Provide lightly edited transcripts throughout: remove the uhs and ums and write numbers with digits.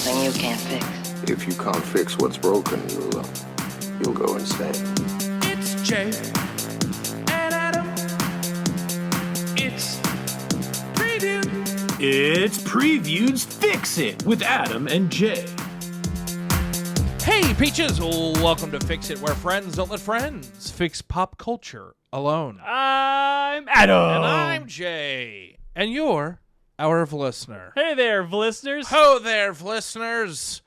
something you can't fix. If you can't fix what's broken, you'll go insane. It's Jay and Adam. It's Preview. It's Preview's Fix It with Adam and Jay. Hey, Peaches! Welcome to Fix It, where friends don't let friends fix pop culture alone. I'm Adam. And I'm Jay. And you're our listener. Hey there, listeners. Ho there, listeners.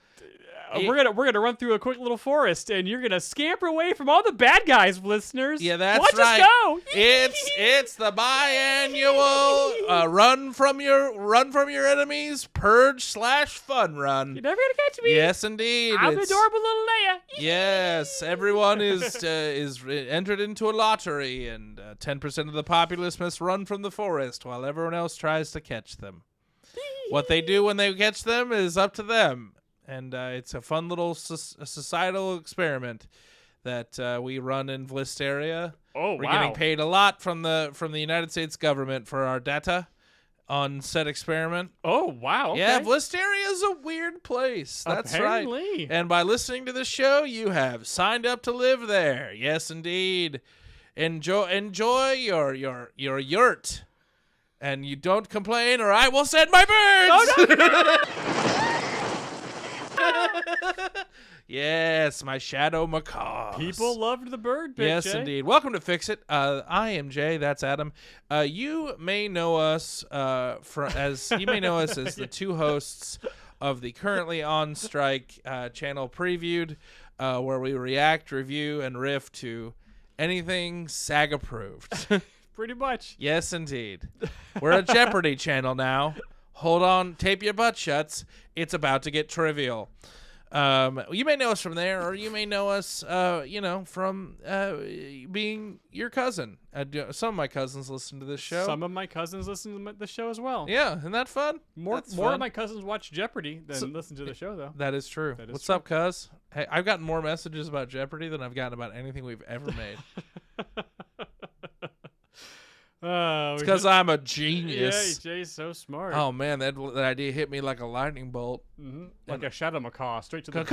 We're gonna run through a quick little forest, and you're gonna scamper away from all the bad guys, listeners. Yeah, that's Watch right. us go. It's the biannual run from your enemies purge/fun run. You're never gonna catch me. Yes, indeed. I'm the adorable little Leia. Yes, everyone is entered into a lottery, and 10% of the populace must run from the forest while everyone else tries to catch them. What they do when they catch them is up to them. And it's a fun little societal experiment that we run in Vlisteria. Oh, We're wow. getting paid a lot from the United States government for our data on said experiment. Oh, wow. Okay. Yeah, Vlisteria is a weird place. That's Apparently. right. And by listening to the show, you have signed up to live there. Yes, indeed. Enjoy your yurt. And you don't complain, or I will send my birds. Oh, no. Yes, my shadow macaws. People loved the bird bit, Yes, Jay. indeed. Welcome to Fix It. I am Jay. That's Adam. You may know us as the two hosts of the currently on strike channel Previewed, where we react, review, and riff to anything SAG approved. Pretty much. Yes, indeed. We're a Jeopardy channel now. Hold on, tape your butt shuts. It's about to get trivial. You may know us from there, or you may know us, from being your cousin. Some of my cousins listen to this show. Some of my cousins listen to the show as well. Yeah, isn't that fun? More fun. of my cousins watch Jeopardy than listen to the show, though. That is true. That is What's true. up, cuz? Hey, I've gotten more messages about Jeopardy than I've gotten about anything we've ever made. It's because I'm a genius. Yeah, Jay's so smart. Oh man, that idea hit me like a lightning bolt. Mm-hmm. Like a shadow macaw, straight to the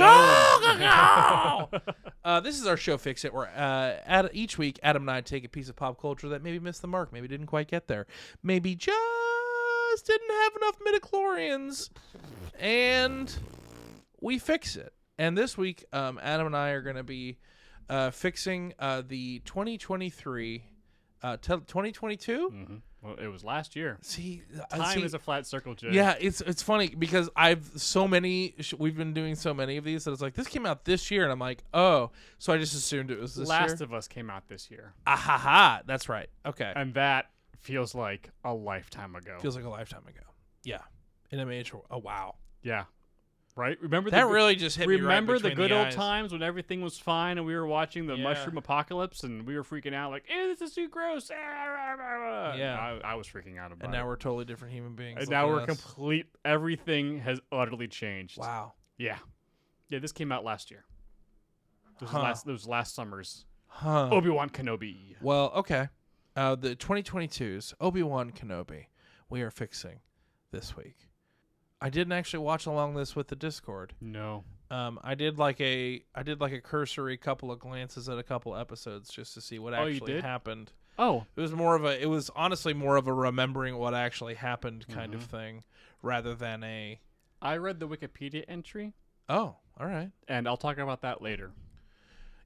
This is our show, Fix It, where each week Adam and I take a piece of pop culture that maybe missed the mark, maybe didn't quite get there, maybe just didn't have enough midichlorians, and we fix it. And this week, Adam and I are going to be fixing the 2023. 2022? Mm-hmm. Well, it was last year. See, Time is a flat circle, Jay. Yeah, it's funny because we've been doing so many of these that it's like, this came out this year, and I'm like, oh, so I just assumed it was this year. Last of Us came out this year. Ahaha, that's right. Okay. And that feels like a lifetime ago. Feels like a lifetime ago. Yeah. In a major, oh wow. Yeah. Right? Remember that really just hit me right Remember the between good old eyes. times when everything was fine and we were watching the mushroom apocalypse and we were freaking out like, ew, this is too gross. Yeah. I was freaking out about it. And now we're totally different human beings. And now Look we're at us. everything has utterly changed. Wow. Yeah. Yeah, this came out last year. This was last summer's Huh. Obi Wan Kenobi. Well, okay. The 2022's Obi Wan Kenobi we are fixing this week. I didn't actually watch along this with the Discord. No. I did like a cursory couple of glances at a couple episodes just to see what actually happened. Oh. It was honestly more of a remembering what actually happened kind of thing rather than a. I read the Wikipedia entry. Oh, all right. And I'll talk about that later.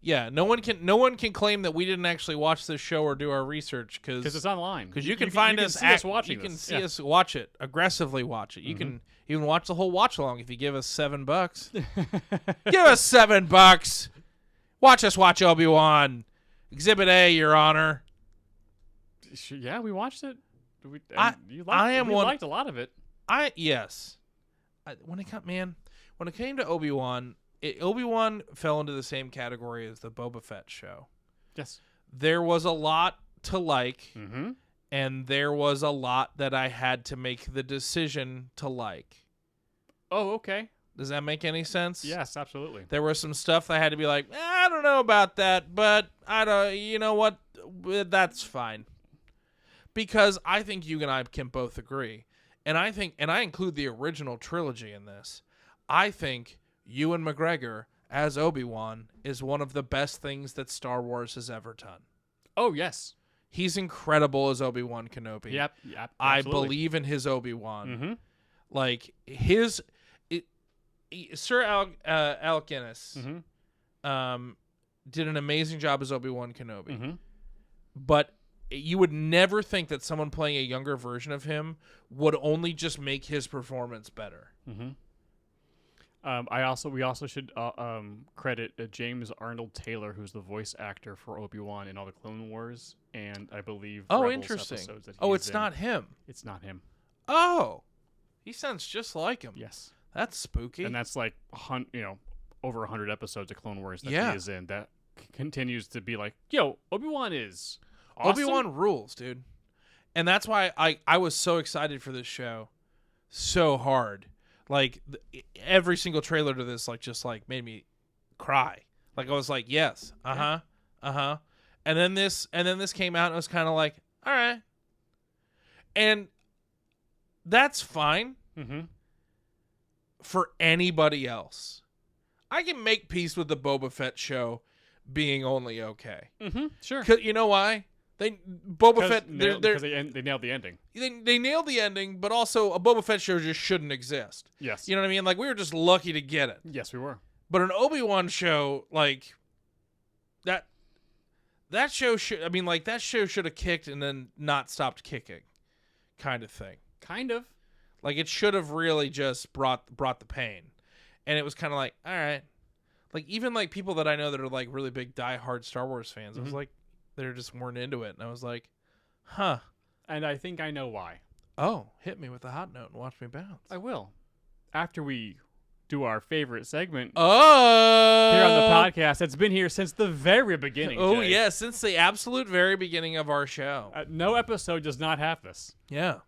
Yeah, no one can claim that we didn't actually watch this show or do our research because it's online. Because you can find us watching. You can see us watch it, aggressively watch it. You can even watch the whole watch along if you give us $7. Give us $7. Watch us watch Obi-Wan. Exhibit A, Your Honor. Yeah, we watched it. We liked a lot of it. When it came to Obi-Wan. Obi-Wan fell into the same category as the Boba Fett show. Yes. There was a lot to like, Mm-hmm. and there was a lot that I had to make the decision to like. Oh, okay. Does that make any sense? Yes, absolutely. There was some stuff that I had to be like, I don't know about that, but I don't. You know what? That's fine. Because I think you and I can both agree, and I include the original trilogy in this. I think Ewan McGregor as Obi-Wan is one of the best things that Star Wars has ever done. Oh, yes. He's incredible as Obi Wan Kenobi. Yep. I Absolutely. believe in his Obi Wan. Mm-hmm. Like Sir Alec Guinness did an amazing job as Obi Wan Kenobi. Mm-hmm. But you would never think that someone playing a younger version of him would only just make his performance better. Mm-hmm. We also should credit James Arnold Taylor, who's the voice actor for Obi-Wan in all the Clone Wars, and I believe Rebels interesting. episodes that Oh, he's it's in. not him. It's not him. Oh, he sounds just like him. Yes, That's spooky. and that's like over 100 episodes of Clone Wars that Yeah. he is in. That continues to be like, yo, Obi-Wan is awesome. Obi-Wan rules, dude. And that's why I was so excited for this show so hard. Like every single trailer to this just made me cry. Like I was like, yes, and then this came out and it was kind of like, all right, and that's fine for anybody else. I can make peace with the Boba Fett show being only okay. Sure. 'Cause you know why? Boba Fett Because they nailed the ending. they nailed the ending, but also a Boba Fett show just shouldn't exist. Yes. You know what I mean? Like we were just lucky to get it. Yes, we were. But an Obi-Wan show like that show should that show should have kicked and then not stopped kicking, kind of thing. Kind of. Like it should have really just brought the pain, and it was kind of like, all right, like even like people that I know that are like really big diehard Star Wars fans, I was like, they just weren't into it, and I was like, huh. And I think I know why. Oh, hit me with a hot note and watch me bounce. I will. After we do our favorite segment Oh, here on the podcast, it's been here since the very beginning. Oh Jay. yeah, since the absolute very beginning of our show. No episode does not have this. Yeah,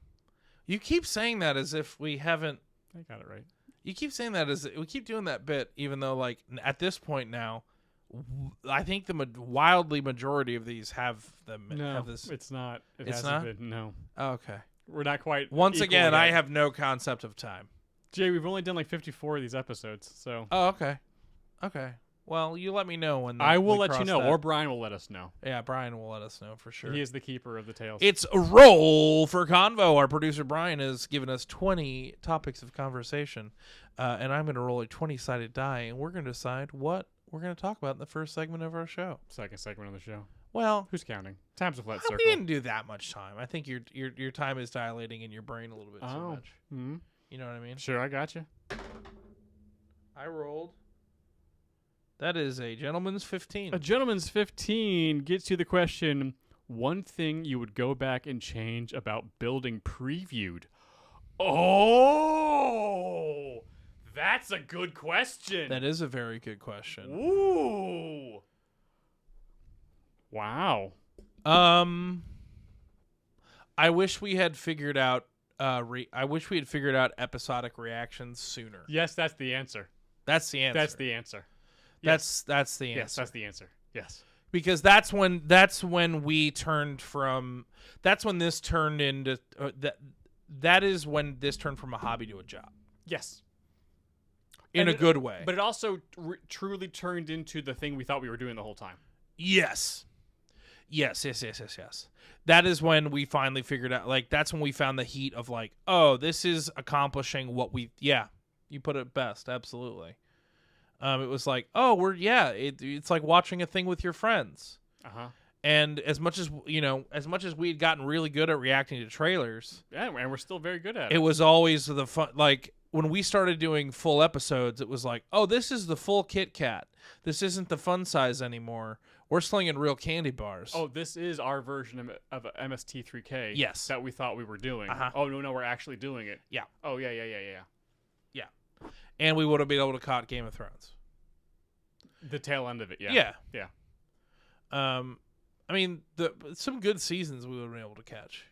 you keep saying that as if we haven't. I got it right. You keep saying that as we keep doing that bit, even though like at this point now, I think the wildly majority of these have them. No, have this. it's not. It It's hasn't not? been. No, Oh, okay. we're not quite. Once equal again, yet. I have no concept of time. Jay, we've only done like 54 of these episodes, so Oh, okay. Okay. Well, you let me know when I will we let you cross know, that. or Brian will let us know. Yeah, Brian will let us know for sure. He is the keeper of the tales. It's a roll for convo. Our producer Brian has given us 20 topics of conversation, and I'm going to roll a 20-sided die, and we're going to decide what we're going to talk about in the first segment of our show. Second segment of the show. Well, Who's counting? Time's a flat we circle. didn't do that much time. I think your time is dilating in your brain a little bit too much. Mm-hmm. You know what I mean? Sure, I got you. I rolled. That is a gentleman's 15. A gentleman's 15 gets you the question, one thing you would go back and change about building previewed. Oh, that's a good question. That is a very good question. Ooh. Wow. I wish we had figured out episodic reactions sooner. Yes, that's the answer. That's the answer. That's the answer. That's the answer. Yes, that's the answer. Yes. Because that's when we turned from. That's when this turned into that is when this turned from a hobby to a job Yes. in a good way. But it also truly turned into the thing we thought we were doing the whole time. Yes. That is when we finally figured out. Like that's when we found the heat of like, oh, this is accomplishing what we. Yeah, you put it best. Absolutely. It was like, oh, it's like watching a thing with your friends. And as much as we had gotten really good at reacting to trailers, yeah, and we're still very good at it. it was always the fun. Like when we started doing full episodes, it was like, oh, this is the full Kit Kat. This isn't the fun size anymore. We're slinging real candy bars. Oh, this is our version of MST3K. Yes. That we thought we were doing. Uh-huh. Oh, no, we're actually doing it. Yeah. Oh, yeah. And we would have been able to caught Game of Thrones. The tail end of it, yeah. Yeah. I mean, some good seasons we would have been able to catch.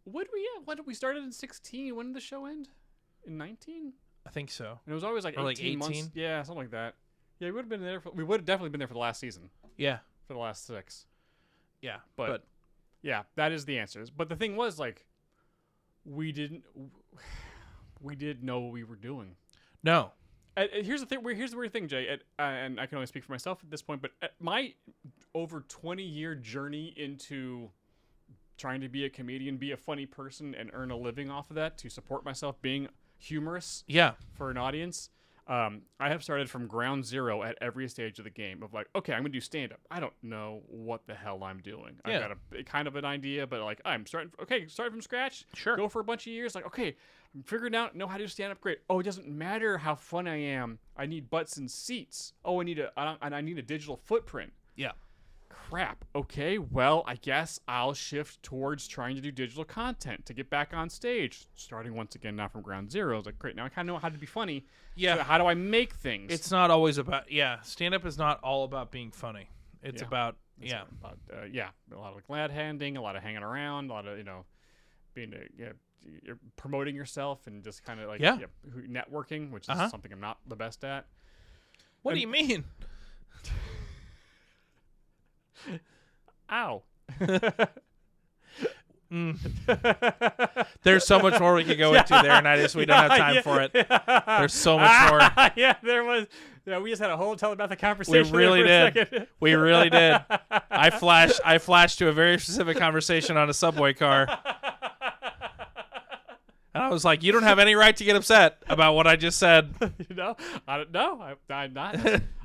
What did we started in 16? When did the show end? In 19? I think so. And it was always like Or 18 like 18? months. Yeah, something like that. Yeah, we would have been there. We would have definitely been there for the last season. Yeah. For the last 6. Yeah. But yeah, that is the answers. But the thing was, like, we didn't know what we were doing. No. Here's the thing. Here's the weird thing, Jay, and I can only speak for myself at this point. But my over 20-year journey into trying to be a comedian, be a funny person, and earn a living off of that to support myself being humorous. Yeah. For an audience. I have started from ground zero at every stage of the game of like, okay, I'm gonna do stand up. I don't know what the hell I'm doing. Yeah. I've got a kind of an idea, but like I'm starting from scratch. Sure. Go for a bunch of years. Like, okay, I'm figuring out, know how to do stand up. Great. Oh, it doesn't matter how fun I am. I need butts and seats. Oh, I need a digital footprint. Yeah. Crap. Okay, well, I guess I'll shift towards trying to do digital content to get back on stage. Starting once again now from ground zero. I was like, great, now I kind of know how to be funny. Yeah. So how do I make things? It's not always about, stand-up is not all about being funny. It's about, a lot of glad handing, a lot of hanging around, a lot of, being you're promoting yourself and just kind of like networking, which is something I'm not the best at. What do you mean? Ow. There's so much more we could go into there, and we don't have time for it. There's so much more. Yeah, there was. Yeah, we just had a whole telepathic conversation. We really did. Second. We really did. I flashed to a very specific conversation on a subway car. And I was like, you don't have any right to get upset about what I just said. I don't know. I'm not.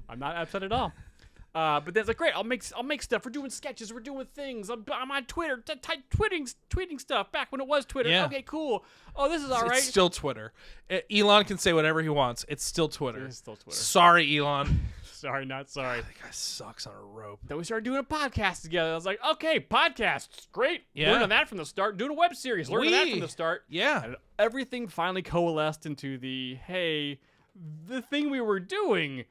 I'm not upset at all. But that's like, great. I'll make stuff. We're doing sketches. We're doing things. I'm on Twitter, tweeting stuff back when it was Twitter. Yeah. Okay, cool. Oh, this is all right. It's still Twitter. Elon can say whatever he wants. It's still Twitter. It's still Twitter. Sorry, Elon. Sorry, not sorry. That guy sucks on a rope. Then we started doing a podcast together. I was like, okay, podcasts, great. Yeah. Learning that from the start. Doing a web series. Learning that from the start. Yeah. And everything finally coalesced into the thing we were doing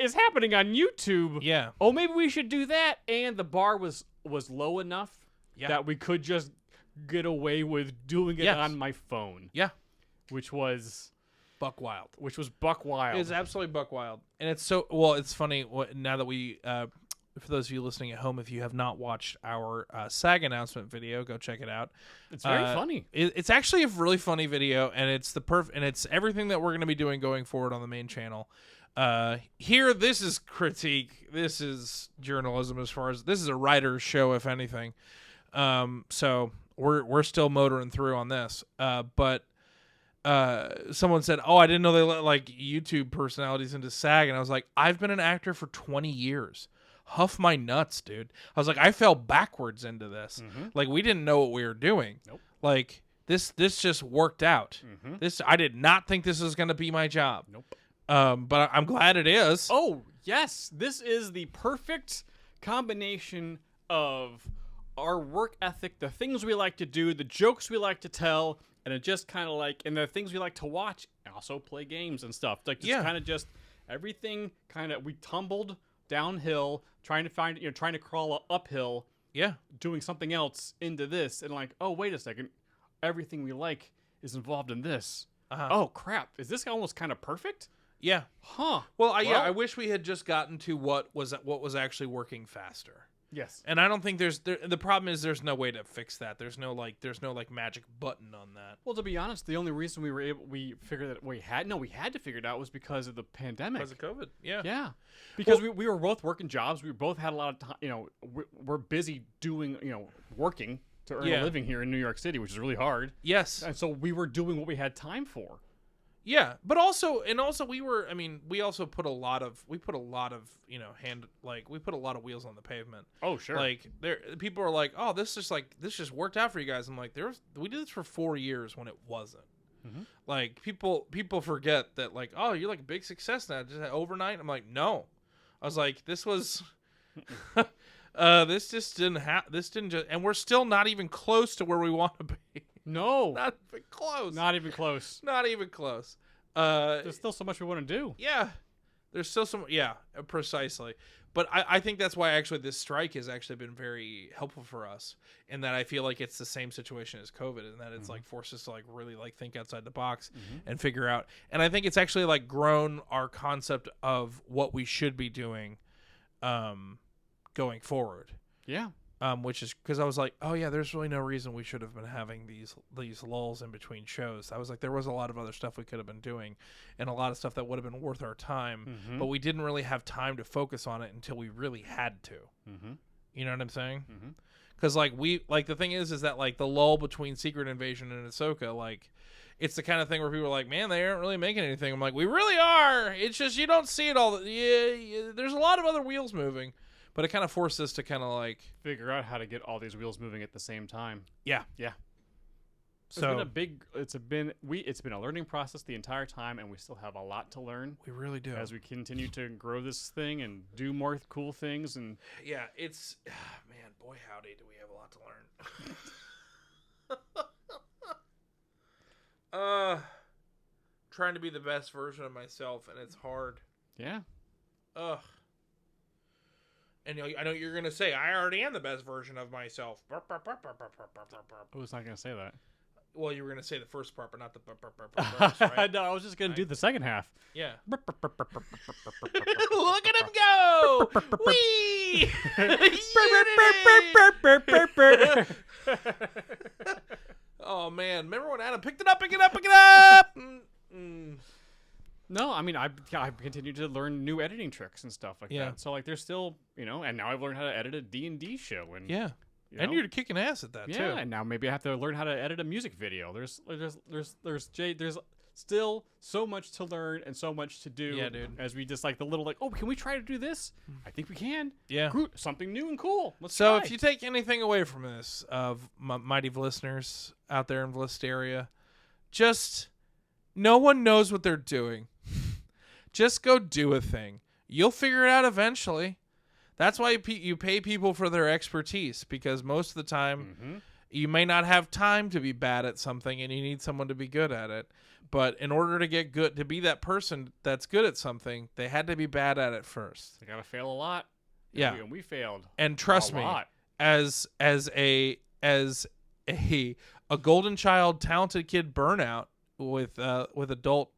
is happening on YouTube. Yeah. Oh, maybe we should do that. And the bar was low enough that we could just get away with doing it on my phone. Yeah. Which was buck wild. It's absolutely buck wild. And it's so, well, it's funny now that we, for those of you listening at home, if you have not watched our SAG announcement video, go check it out. It's very funny. It's actually a really funny video, and it's and it's everything that we're going to be doing going forward on the main channel. Here, this is critique. This is journalism. This is a writer's show, if anything. So we're still motoring through on this. But someone said, "Oh, I didn't know they let like YouTube personalities into SAG," and I was like, "I've been an actor for 20 years. Huff my nuts, dude." I was like, I fell backwards into this. Mm-hmm. Like, we didn't know what we were doing. Nope. Like this just worked out. Mm-hmm. I did not think this was going to be my job. Nope. But I'm glad it is. Oh, yes. This is the perfect combination of our work ethic, the things we like to do, the jokes we like to tell, and it just kind of like, and the things we like to watch, and also play games and stuff. Like, just kind of just everything kind of, we tumbled downhill, trying to crawl uphill. Yeah. Doing something else into this, and like, oh, wait a second. Everything we like is involved in this. Uh-huh. Oh, crap. Is this almost kind of perfect? Yeah. Huh. Well, I wish we had just gotten to what was actually working faster. Yes. And I don't think the problem is there's no way to fix that. There's no magic button on that. Well, to be honest, the only reason we figured that we had to figure it out was because of the pandemic. Because of COVID. Yeah. Yeah. Because we were both working jobs. We both had a lot of time, we're busy doing, working to earn a living here in New York City, which is really hard. Yes. And so we were doing what we had time for. Yeah, but also we also put a lot of we put a lot of wheels on the pavement. Oh, sure. Like people are like, "Oh, this just worked out for you guys." I'm like, we did this for 4 years when it wasn't. Mm-hmm. Like people forget that, like, "Oh, you're like a big success now just overnight." I'm like, "No." I was like, "This was this just didn't and we're still not even close to where we want to be." No. Not even close. Not even close. Not even close. There's still so much we want to do. Yeah. There's still some... Yeah, precisely. But I think that's why actually this strike has actually been very helpful for us, in that I feel like it's the same situation as COVID, and that it's like forced us to like really like think outside the box and figure out. And I think it's actually like grown our concept of what we should be doing going forward. Yeah. which is because I was like, oh yeah, there's really no reason we should have been having these lulls in between shows. I was like, there was a lot of other stuff we could have been doing, and a lot of stuff that would have been worth our time, but we didn't really have time to focus on it until we really had to. You know what I'm saying? Because the thing is that like the lull between Secret Invasion and Ahsoka, like, it's the kind of thing where people are like, man, they aren't really making anything. I'm like, we really are. It's just you don't see it all. Yeah, there's a lot of other wheels moving. But it kind of forced us to kind of like figure out how to get all these wheels moving at the same time. Yeah. So it's been a learning process the entire time, and we still have a lot to learn. We really do. As we continue to grow this thing and do more cool things, and yeah, it's man, boy howdy, do we have a lot to learn. Trying to be the best version of myself, and it's hard. Yeah. Ugh. And I know you're going to say, I already am the best version of myself. I was not going to say that. Well, you were going to say the first part, but not the verse, right? No, I was just going to do the second half. Yeah. Look at him go! Whee! Oh, man. Remember when Adam picked it up, pick it up, pick it up? No, I mean, I've continued to learn new editing tricks and stuff like that. So, like, there's still, and now I've learned how to edit a D&D show. And, and you're kicking ass at that, too. Yeah, and now maybe I have to learn how to edit a music video. There's still so much to learn and so much to do. Yeah, dude. As we just, like, the little, like, oh, can we try to do this? I think we can. Yeah. Something new and cool. Let's try. So, if you take anything away from this, of my mighty listeners out there in Blisteria, just... no one knows what they're doing. Just go do a thing. You'll figure it out eventually. That's why you pay people for their expertise, because most of the time you may not have time to be bad at something and you need someone to be good at it. But in order to get good, to be that person that's good at something, they had to be bad at it first. They got to fail a lot. Yeah. And we failed. And trust me, as a golden child, talented kid burnout, with adult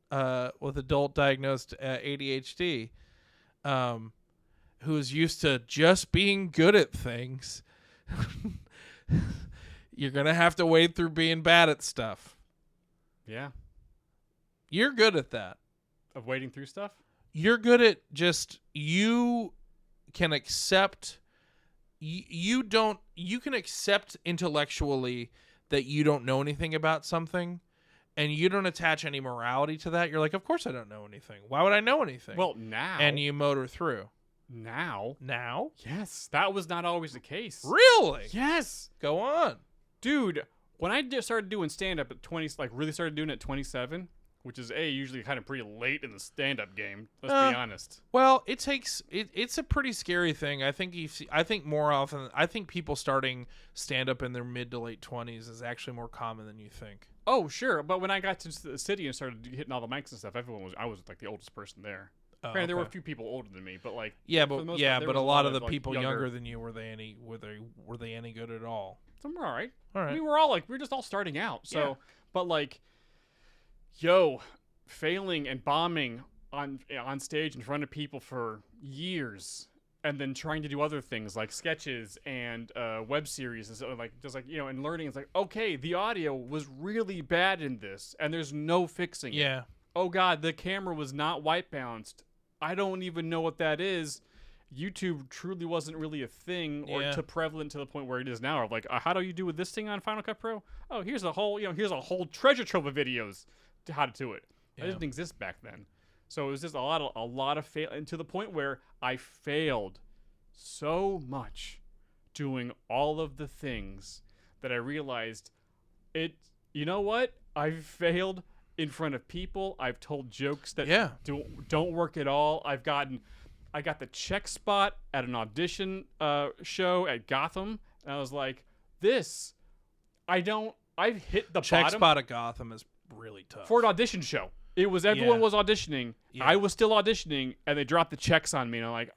diagnosed ADHD, who's used to just being good at things, you're gonna have to wade through being bad at stuff. Yeah, you're good at that. Of wading through stuff. You're good at just you can accept. You can accept intellectually that you don't know anything about something. And you don't attach any morality to that. You're like, of course I don't know anything. Why would I know anything? Well, now. And you motor through. Now? Yes. That was not always the case. Really? Yes. Go on. Dude, when I started doing stand-up at 20, like really started doing it at 27, which is, usually kind of pretty late in the stand-up game. Let's be honest. Well, it's a pretty scary thing. I think more often, people starting stand-up in their mid to late 20s is actually more common than you think. Oh, sure. But when I got to the city and started hitting all the mics and stuff, I was like the oldest person there. Granted, there were a few people older than me, but like but a lot of the people younger than you, were they any good at all? Some were all right. All right. We were just all starting out. So, but like, failing and bombing on stage in front of people for years, and then trying to do other things like sketches and web series and stuff, and learning. It's like, okay, the audio was really bad in this, and there's no fixing it. Yeah. Oh God, the camera was not white balanced. I don't even know what that is. YouTube truly wasn't really a thing or too prevalent to the point where it is now. Of like, how do you do with this thing on Final Cut Pro? Oh, here's a whole treasure trove of videos to how to do it. It didn't exist back then. So it was just a lot of fail, and to the point where I failed so much doing all of the things that I realized you know what? I've failed in front of people. I've told jokes that don't work at all. I got the check spot at an audition show at Gotham, and I was like, I've hit the check bottom. Spot at Gotham is really tough. For an audition show. It was everyone was auditioning. Yeah. I was still auditioning, and they dropped the checks on me, and I'm like,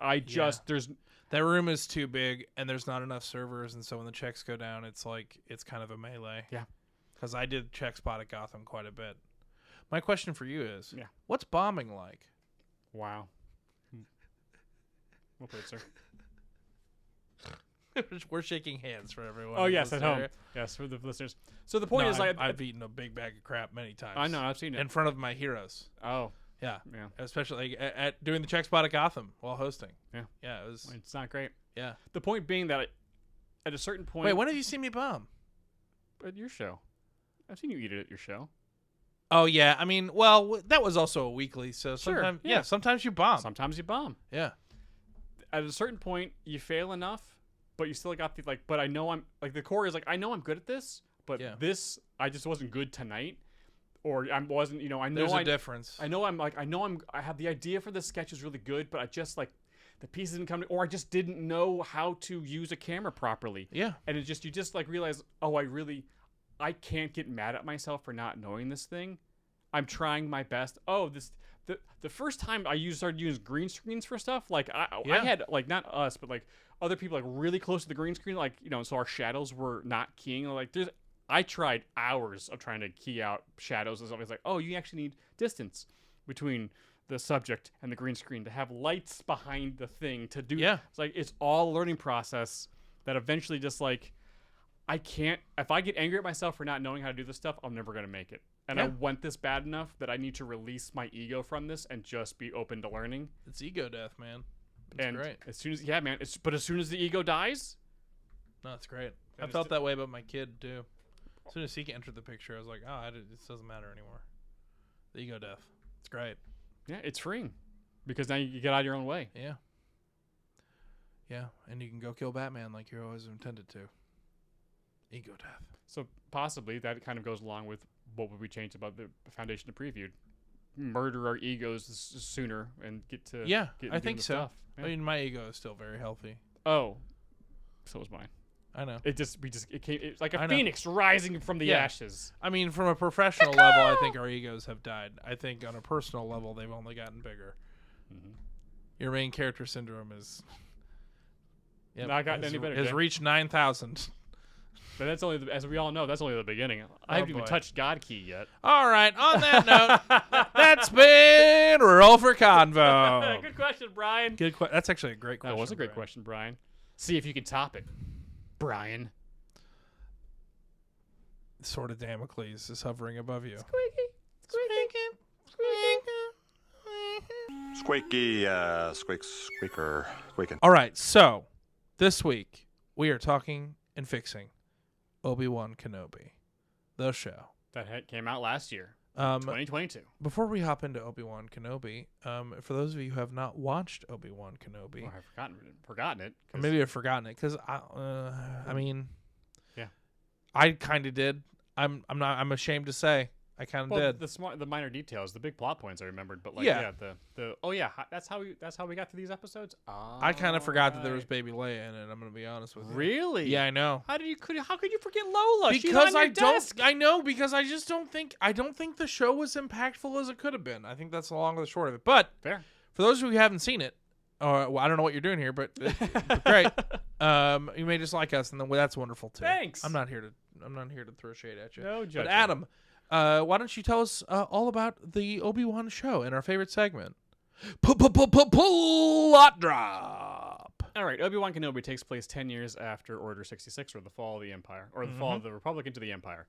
there's that room is too big, and there's not enough servers, and so when the checks go down, it's kind of a melee. Yeah. Because I did check spot at Gotham quite a bit. My question for you is, what's bombing like? Wow. Well played, sir. We're shaking hands for everyone. Oh who's yes, at listening. home. Yes, for the listeners. So the point No, is, like, I've eaten a big bag of crap many times. I know, I've seen it. in front of my heroes. Oh, Yeah, yeah, especially at doing the check spot at Gotham while hosting. yeah. Yeah, it was. It's not great. Yeah. The point being that at a certain point, Wait, when have you seen me bomb? at your show, I've seen you eat it at your show. Oh yeah, I mean, well, that was also a weekly, so Sure, sometimes, yeah. sometimes you bomb. Sometimes you bomb. Yeah, At a certain point, you fail enough, but you still got the like. But I know I'm like the core is like I know I'm good at this, but Yeah. this I just wasn't good tonight, or I wasn't. You know, I know there's a difference. I know I have the idea for this sketch is really good, but I just like the pieces didn't come to, or I just didn't know how to use a camera properly. Yeah, And you just like realize, oh, I can't get mad at myself for not knowing this thing. I'm trying my best. Oh, the first time I started using green screens for stuff, like I had like not us, but like other people like really close to the green screen, like so our shadows were not keying. Like I tried hours of trying to key out shadows and stuff. It's like, oh, you actually need distance between the subject and the green screen to have lights behind the thing to do. Yeah. It's like it's all a learning process that eventually just like I can't. If I get angry at myself for not knowing how to do this stuff, I'm never gonna make it. And I want this bad enough that I need to release my ego from this and just be open to learning. it's ego death, man. It's And great. as soon as but as soon as the ego dies, No, it's great. I And felt that way about my kid too. As soon as he entered the picture, I was like, oh, it doesn't matter anymore. The ego death. It's great. yeah, it's freeing because now you get out of your own way. Yeah. Yeah, and you can go kill Batman like you always intended to. Ego death. So possibly that kind of goes along with what would we change about the Foundation of Preview. Murder our egos sooner and get to Yeah, get I into think the so. stuff. Yeah. I mean, my ego is still very healthy. Oh, so was mine. I know. It came. It's like I a know. phoenix rising from the Yeah. ashes. I mean, from a professional level, I think our egos have died. I think on a personal level, they've only gotten bigger. Mhm. Your main character syndrome is. Yep, Not gotten any better, Has Jay. reached 9,000. But that's only, as we all know, that's only the beginning. I haven't even boy. touched God Key yet. All right. On that note, that's been Roll for Convo. Good question, Brian. Good. That's actually a great question. That was a great Brian. question, Brian. See if you can top it, Brian. Sword of Damocles is hovering above you. Squeaky, squeaker, squeaking. All right. So this week we are talking and fixing Obi Wan Kenobi, the show. That came out last year, 2022. Before we hop into Obi Wan Kenobi, for those of you who have not watched Obi Wan Kenobi, Oh, I've forgotten it. or maybe I've forgotten it because I mean, Yeah. I kind of did. I'm ashamed to say I kind of did. The minor details, the big plot points I remembered, but like Yeah. that's how we got to these episodes. I kind of forgot that there was Baby Leia in it. I'm gonna be honest with you. Really? Yeah, I know. How could you forget Lola? She's Because on your I don't. desk. I know because I just don't think. I don't think the show was impactful as it could have been. I think that's the long and the short of it. But Fair. for those of you who haven't seen it, well, I don't know what you're doing here, but great. You may just like us, and then that's wonderful too. Thanks. I'm not here to throw shade at you. No But judgment. Adam, why don't you tell us all about the Obi-Wan show and our favorite segment? Plot drop. All right, Obi Wan Kenobi takes place 10 years after Order 66, or the fall of the Empire, or the fall of the Republic into the Empire.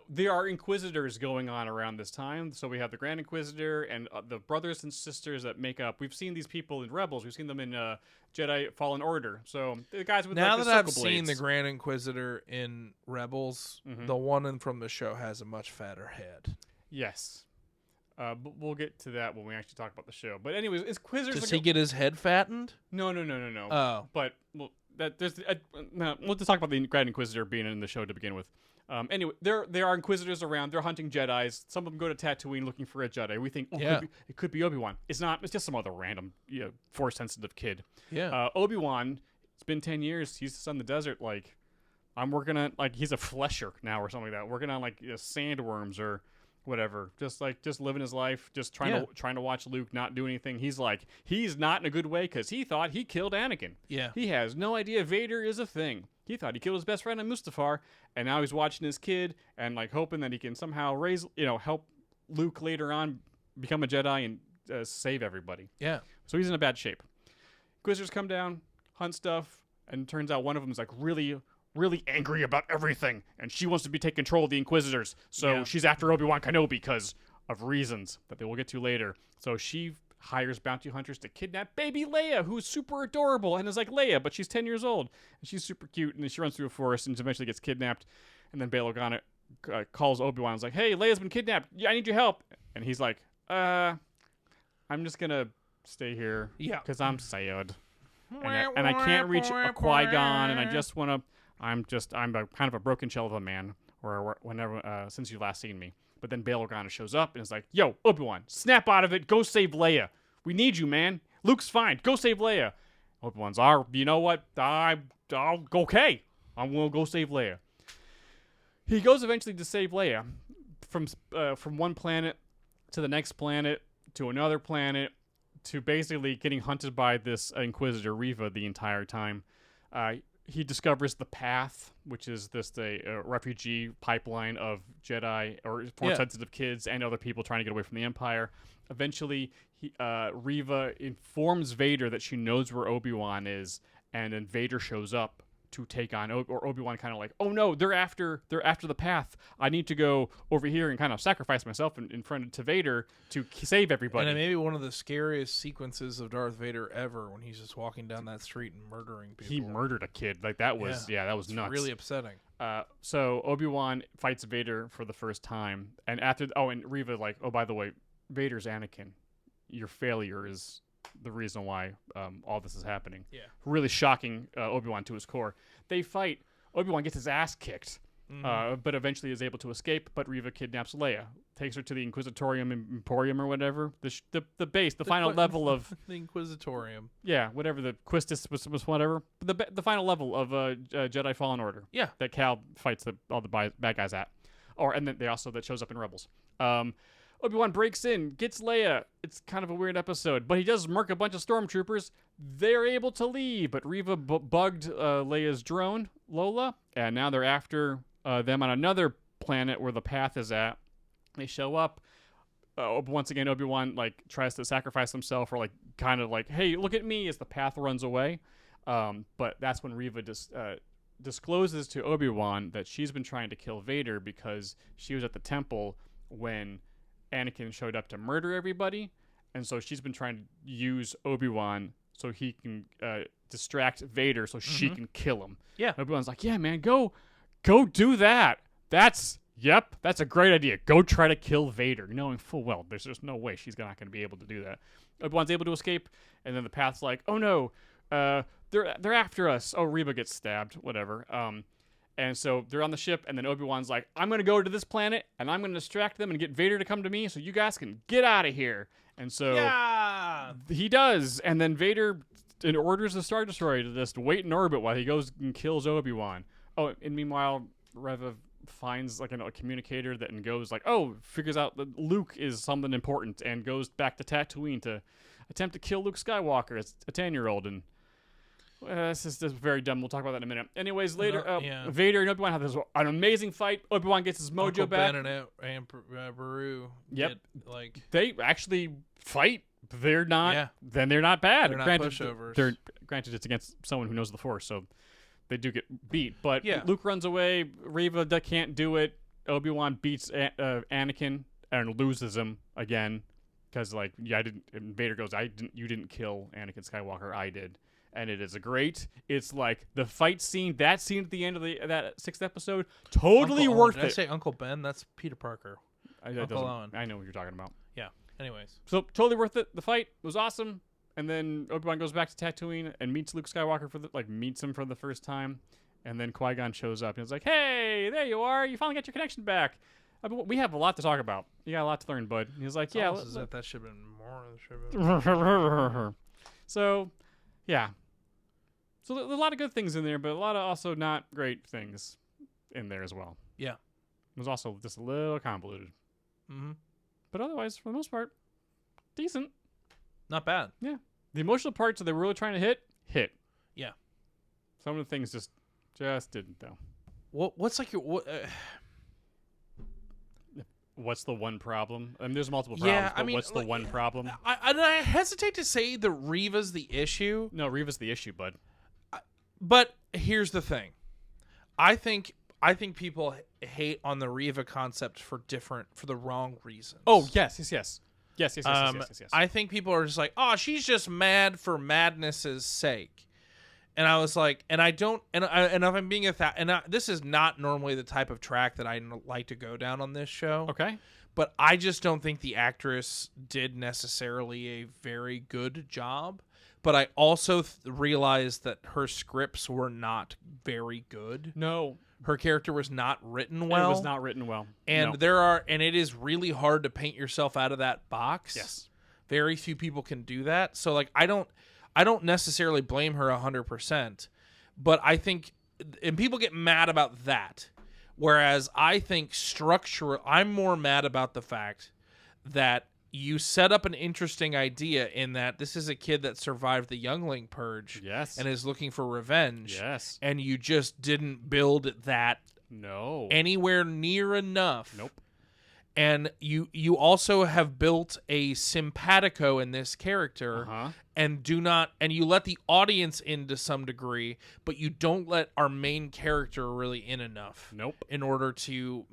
There are Inquisitors going on around this time. So we have the Grand Inquisitor and the brothers and sisters that make up. We've seen these people in Rebels. We've seen them in Jedi Fallen Order. So the guys with Now like, that the I've circle seen the blades. Grand Inquisitor in Rebels, the one from the show has a much fatter head. Yes. But we'll get to that when we actually talk about the show. But anyways, Inquisitors. Does he get his head fattened? No. Oh. But we'll just talk about the Grand Inquisitor being in the show to begin with. Anyway, there are Inquisitors around. They're hunting Jedis. Some of them go to Tatooine looking for a Jedi. We think, it could be Obi-Wan. It's not. It's just some other random, Force-sensitive kid. Yeah. Obi-Wan. It's been 10 years. He's just on the desert. Like, I'm working on he's a flesher now or something like that. Working on sandworms or whatever. Just living his life. Just trying to watch Luke not do anything. He's not in a good way because he thought he killed Anakin. Yeah. He has no idea Vader is a thing. He thought he killed his best friend on Mustafar, and now he's watching his kid and hoping that he can somehow help Luke later on become a Jedi and save everybody. Yeah. So he's in a bad shape. Inquisitors come down, hunt stuff. And it turns out one of them is like really angry about everything, and she wants to take control of the Inquisitors. So she's after Obi Wan Kenobi because of reasons that they will get to later. So she hires bounty hunters to kidnap baby Leia, who's super adorable and is like Leia, but she's 10 years old. And she's super cute, and then she runs through a forest and eventually gets kidnapped. And then Bail Organa calls Obi-Wan and is like, hey, Leia's been kidnapped. Yeah, I need your help. And he's like, I'm just going to stay here because I'm sad. And I can't reach a Qui-Gon, and I just want to, I'm kind of a broken shell of a man, or whenever, since you last seen me. But then Bail Organa shows up and is like, yo, Obi-Wan, snap out of it. Go save Leia. We need you, man. Luke's fine. Go save Leia. Obi-Wan's, you know what? Okay. I'm going to go save Leia. He goes eventually to save Leia from one planet to the next planet to another planet to basically getting hunted by this Inquisitor, Riva, the entire time. He discovers the Path, which is a refugee pipeline of Jedi or Force-sensitive kids and other people trying to get away from the Empire. Eventually, Riva informs Vader that she knows where Obi-Wan is, and then Vader shows up to take on Obi-Wan, kind of like, oh no, they're after the Path. I need to go over here and kind of sacrifice myself in front of Vader to save everybody. And maybe one of the scariest sequences of Darth Vader ever, when he's just walking down that street and murdering people. He murdered a kid. Like that was that was nuts. Really upsetting. So Obi-Wan fights Vader for the first time, and and Riva like, oh, by the way, Vader's Anakin. Your failure is the reason why all this is happening. Yeah. Really shocking Obi-Wan to his core. They fight. Obi-Wan gets his ass kicked, but eventually is able to escape. But Riva kidnaps Leia, takes her to the Inquisitorium Emporium or whatever, the base, the final level of the Inquisitorium. Yeah, whatever the Quistis was whatever. The final level of Jedi Fallen Order. Yeah. That Cal fights all the bad guys at, and then that shows up in Rebels. Obi-Wan breaks in, gets Leia. It's kind of a weird episode, but he does murk a bunch of stormtroopers. They're able to leave, but Riva bugged Leia's drone, Lola, and now they're after them on another planet where the Path is at. They show up. Once again, Obi-Wan tries to sacrifice himself, or kind of like, hey, look at me, as the Path runs away. But that's when Riva discloses to Obi-Wan that she's been trying to kill Vader because she was at the temple when Anakin showed up to murder everybody, and so she's been trying to use Obi-Wan so he can distract Vader so she can kill him. Yeah. Obi-Wan's like, yeah, man, go do that. That's a great idea. Go try to kill Vader, knowing full well there's just no way she's not going to be able to do that. Obi-Wan's able to escape, and then the Path's like, oh no, they're after us. Oh, Reba gets stabbed, whatever. And so they're on the ship, and then Obi-Wan's like, I'm going to go to this planet, and I'm going to distract them and get Vader to come to me so you guys can get out of here. And so he does, and then Vader orders the Star Destroyer to just wait in orbit while he goes and kills Obi-Wan. Oh, and meanwhile, Reva finds a communicator that and goes figures out that Luke is something important and goes back to Tatooine to attempt to kill Luke Skywalker as a 10-year-old, and this is just very dumb. We'll talk about that in a minute. Anyways, later, Vader and Obi-Wan have an amazing fight. Obi-Wan gets his mojo Uncle back. Ben and Beru. Yep. They actually fight. They're not. Then they're not bad. They're not pushovers. Granted, it's against someone who knows the Force, so they do get beat. But Luke runs away. Reva can't do it. Obi-Wan beats Anakin and loses him again because and Vader goes, you didn't kill Anakin Skywalker. I did. And it is it's the fight scene, that scene at the end of that 6th episode, totally worth it. Did I say Uncle Ben? That's Peter Parker. Uncle Owen. I know what you're talking about. Yeah. Anyways. So totally worth it. The fight was awesome. And then Obi-Wan goes back to Tatooine and meets Luke Skywalker meets him for the first time. And then Qui-Gon shows up and is like, hey, there you are. You finally got your connection back. We have a lot to talk about. You got a lot to learn, bud. And he's like, that should have been more. So, yeah. So there's a lot of good things in there, but a lot of also not great things in there as well. Yeah. It was also just a little convoluted. Mm-hmm. But otherwise, for the most part, decent. Not bad. Yeah. The emotional parts that they were really trying to hit. Yeah. Some of the things just didn't, though. What's your... What's the one problem? I mean, there's multiple problems, but what's the one problem? I hesitate to say that Reva's the issue. No, Reva's the issue, bud. But here's the thing. I think people hate on the Reva concept for the wrong reasons. Oh, yes. Yes. I think people are just like, oh, she's just mad for madness's sake. And I was like, and I don't, and if I'm being this is not normally the type of track that I like to go down on this show. Okay. But I just don't think the actress did necessarily a very good job. But I also realized that her scripts were not very good. No. Her character was not written well. It was not written well. And No. and it is really hard to paint yourself out of that box. Yes. Very few people can do that. So like I don't necessarily blame her 100%, but I think, and people get mad about that. Whereas I think I'm more mad about the fact that you set up an interesting idea in that this is a kid that survived the Youngling Purge. Yes. And is looking for revenge. Yes. And you just didn't build that anywhere near enough. Nope. And you also have built a simpatico in this character, and you let the audience in to some degree, but you don't let our main character really in enough. Nope. In order to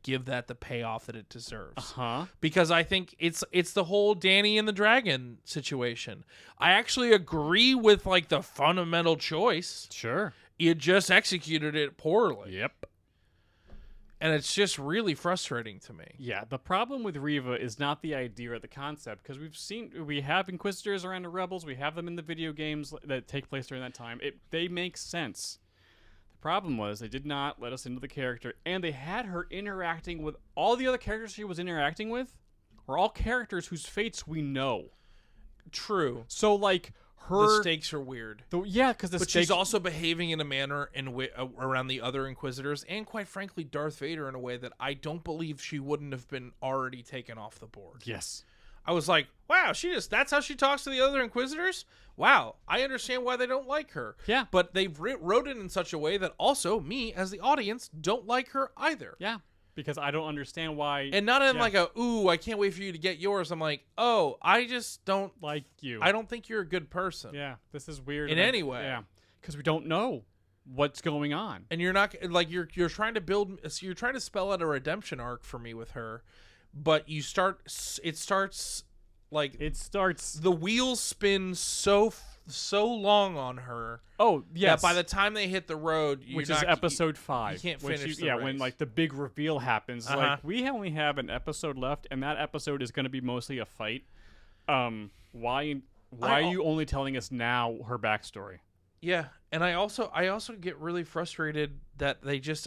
give that the payoff that it deserves. Because I think it's the whole Danny and the Dragon situation. I actually agree with like the fundamental choice. Sure. You just executed it poorly. Yep. And it's just really frustrating to me. Yeah, the problem with Reva is not the idea or the concept, because we have Inquisitors around the Rebels, we have them in the video games that take place during that time. They make sense. The problem was they did not let us into the character, and they had her interacting with all the other characters she was interacting with were all characters whose fates we know. True. So like the stakes are weird. But she's also behaving in a manner around the other Inquisitors, and quite frankly, Darth Vader in a way that I don't believe she wouldn't have been already taken off the board. Yes. I was like, wow, that's how she talks to the other Inquisitors? Wow, I understand why they don't like her. Yeah. But they've wrote it in such a way that also me, as the audience, don't like her either. Yeah. Because I don't understand why. And not in like ooh, I can't wait for you to get yours. I'm like, oh, I just don't like you. I don't think you're a good person. Yeah, this is weird. In any way. Yeah, because we don't know what's going on. And you're not, like, you're trying to spell out a redemption arc for me with her, but the wheels spin so long on her. Oh, yes. That by the time they hit the road, which is episode 5, you can't finish the race. When like the big reveal happens, like we only have an episode left, and that episode is going to be mostly a fight. Why are you only telling us now her backstory? Yeah, and I also get really frustrated that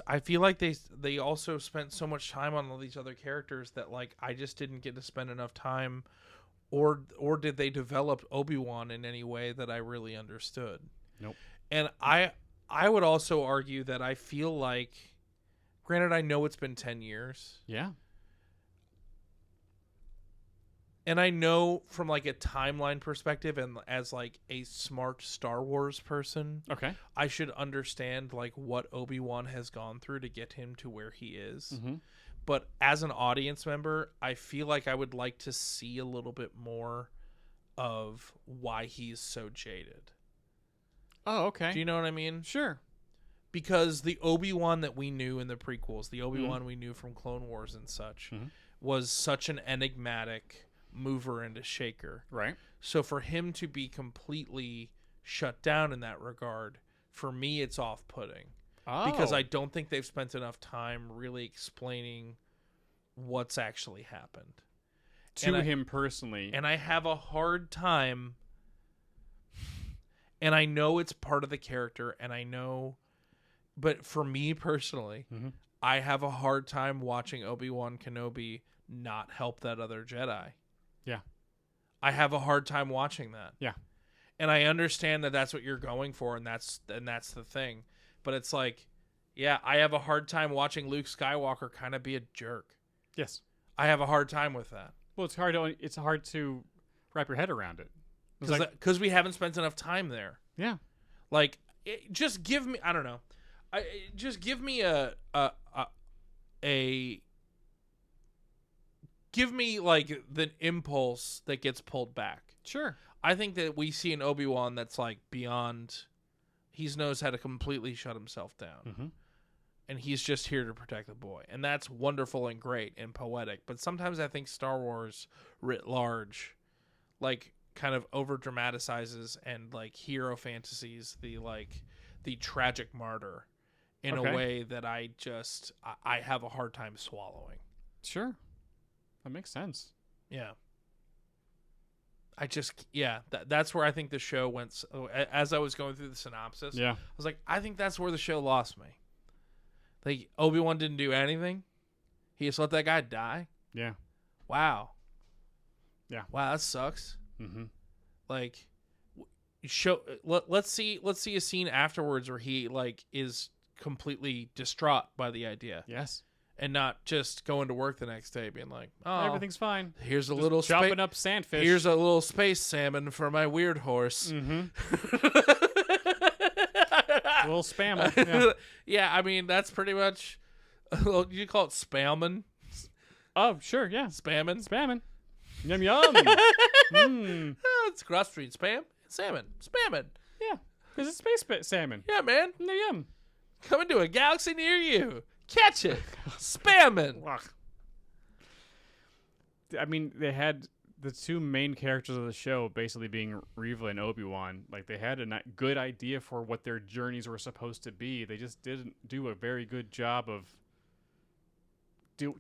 I feel like they also spent so much time on all these other characters that like I just didn't get to spend enough time. Or did they develop Obi-Wan in any way that I really understood? Nope. And I would also argue that I feel like, granted, I know it's been 10 years. Yeah. And I know from like a timeline perspective and as like a smart Star Wars person, okay, I should understand like what Obi-Wan has gone through to get him to where he is. Mm-hmm. But as an audience member, I feel like I would like to see a little bit more of why he's so jaded. Oh, okay. Do you know what I mean? Sure. Because the Obi-Wan that we knew in the prequels, the Obi-Wan we knew from Clone Wars and such, was such an enigmatic mover and a shaker. Right. So for him to be completely shut down in that regard, for me, it's off-putting. Because I don't think they've spent enough time really explaining what's actually happened to him personally. And I have a hard time, and I know it's part of the character, and I know, but for me personally, I have a hard time watching Obi Wan Kenobi not help that other Jedi. Yeah. I have a hard time watching that. Yeah. And I understand that that's what you're going for, and that's the thing. But it's like, yeah, I have a hard time watching Luke Skywalker kind of be a jerk. Yes. I have a hard time with that. Well, it's hard to wrap your head around it. Because we haven't spent enough time there. Yeah. Like, just give me, I don't know. Just give me give me like the impulse that gets pulled back. Sure. I think that we see an Obi-Wan that's like beyond. He knows how to completely shut himself down. And he's just here to protect the boy. And that's wonderful and great and poetic. But sometimes I think Star Wars writ large, like, kind of over dramatizes and like hero fantasies the tragic martyr in a way that I have a hard time swallowing. Sure. That makes sense. Yeah. That's where I think the show went. As I was going through the synopsis, I was like, I think that's where the show lost me. Like, Obi-Wan didn't do anything. He just let that guy die. Yeah. Wow. Yeah. Wow, that sucks. Like, let's see a scene afterwards where he like is completely distraught by the idea. Yes. And not just going to work the next day being like, oh, everything's fine. Here's a just little chopping up sandfish. Here's a little space salmon for my weird horse. Little spam. Yeah. Yeah, I mean that's pretty much. You call it spammin? Oh, sure, yeah. Spammin. Yum yum. It's cross between spam and salmon. Spammin. Yeah, because it's space salmon. Yeah, man. Yum. Coming to a galaxy near you. Catch it. Spammin. I mean, they had the two main characters of the show basically being Reva and Obi-Wan. Like, they had a good idea for what their journeys were supposed to be. They just didn't do a very good job of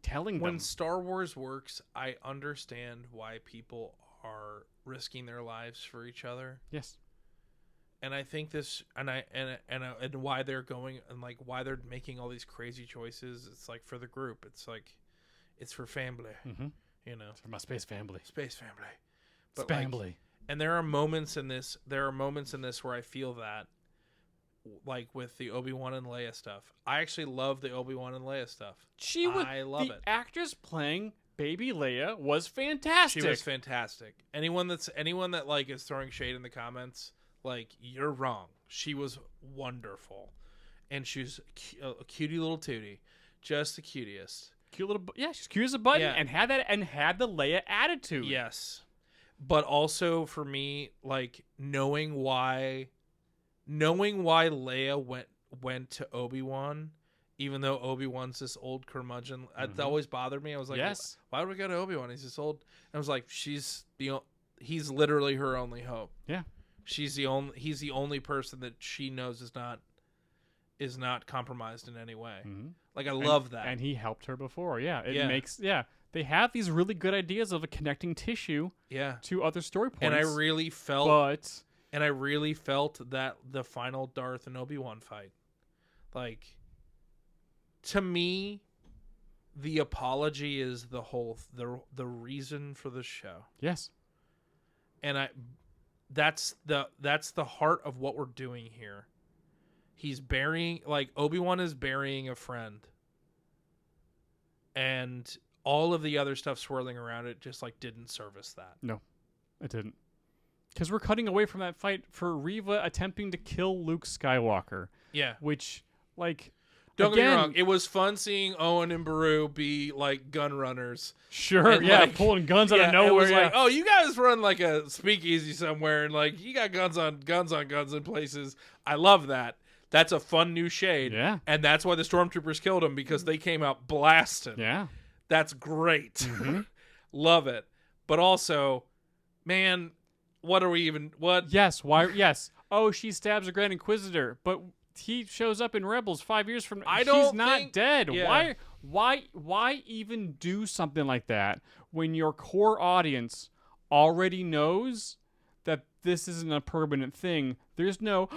telling them. When Star Wars works, I understand why people are risking their lives for each other. Yes. And I think this, and why they're going, and like why they're making all these crazy choices. It's like for the group. It's like, it's for family. You know, it's for my space family. Space family. But family. Like, and there are moments in this. There are moments in this where I feel that, like with the Obi-Wan and Leia stuff. I actually love the Obi-Wan and Leia stuff. I love the it. Actress playing baby Leia was fantastic. She was fantastic. Anyone that like is throwing shade in the comments, like, you're wrong. She was wonderful, and she's a cutie little tootie, just the cutest. Cute little, she's cute as a button, and had the Leia attitude. Yes, but also for me, like knowing why Leia went to Obi-Wan, even though Obi-Wan's this old curmudgeon, that always bothered me. I was like, why would we go to Obi-Wan? He's this old. And I was like, he's literally her only hope. Yeah. He's the only person that she knows is not compromised in any way. Like, I love that. And he helped her before. Yeah. It makes they have these really good ideas of a connecting tissue to other story points. And I really felt that the final Darth and Obi-Wan fight. Like, to me, the apology is the reason for the show. Yes. And that's the heart of what we're doing here. He's burying, like, Obi-Wan is burying a friend. And all of the other stuff swirling around it just, like, didn't service that. No, it didn't. Because we're cutting away from that fight for Reva attempting to kill Luke Skywalker. Yeah. Which, like, don't get me wrong, it was fun seeing Owen and Beru be, like, gun runners. Sure, and, like, pulling guns out of nowhere. It was like, oh, you guys run, like, a speakeasy somewhere, and, like, you got guns in places. I love that. That's a fun new shade. Yeah. And that's why the stormtroopers killed him, because they came out blasting. Yeah. That's great. Love it. But also, man, what? Yes, why? Yes. Oh, she stabs a Grand Inquisitor, but he shows up in Rebels 5 years from now. He's not dead. Yeah. Why even do something like that when your core audience already knows that this isn't a permanent thing? There's no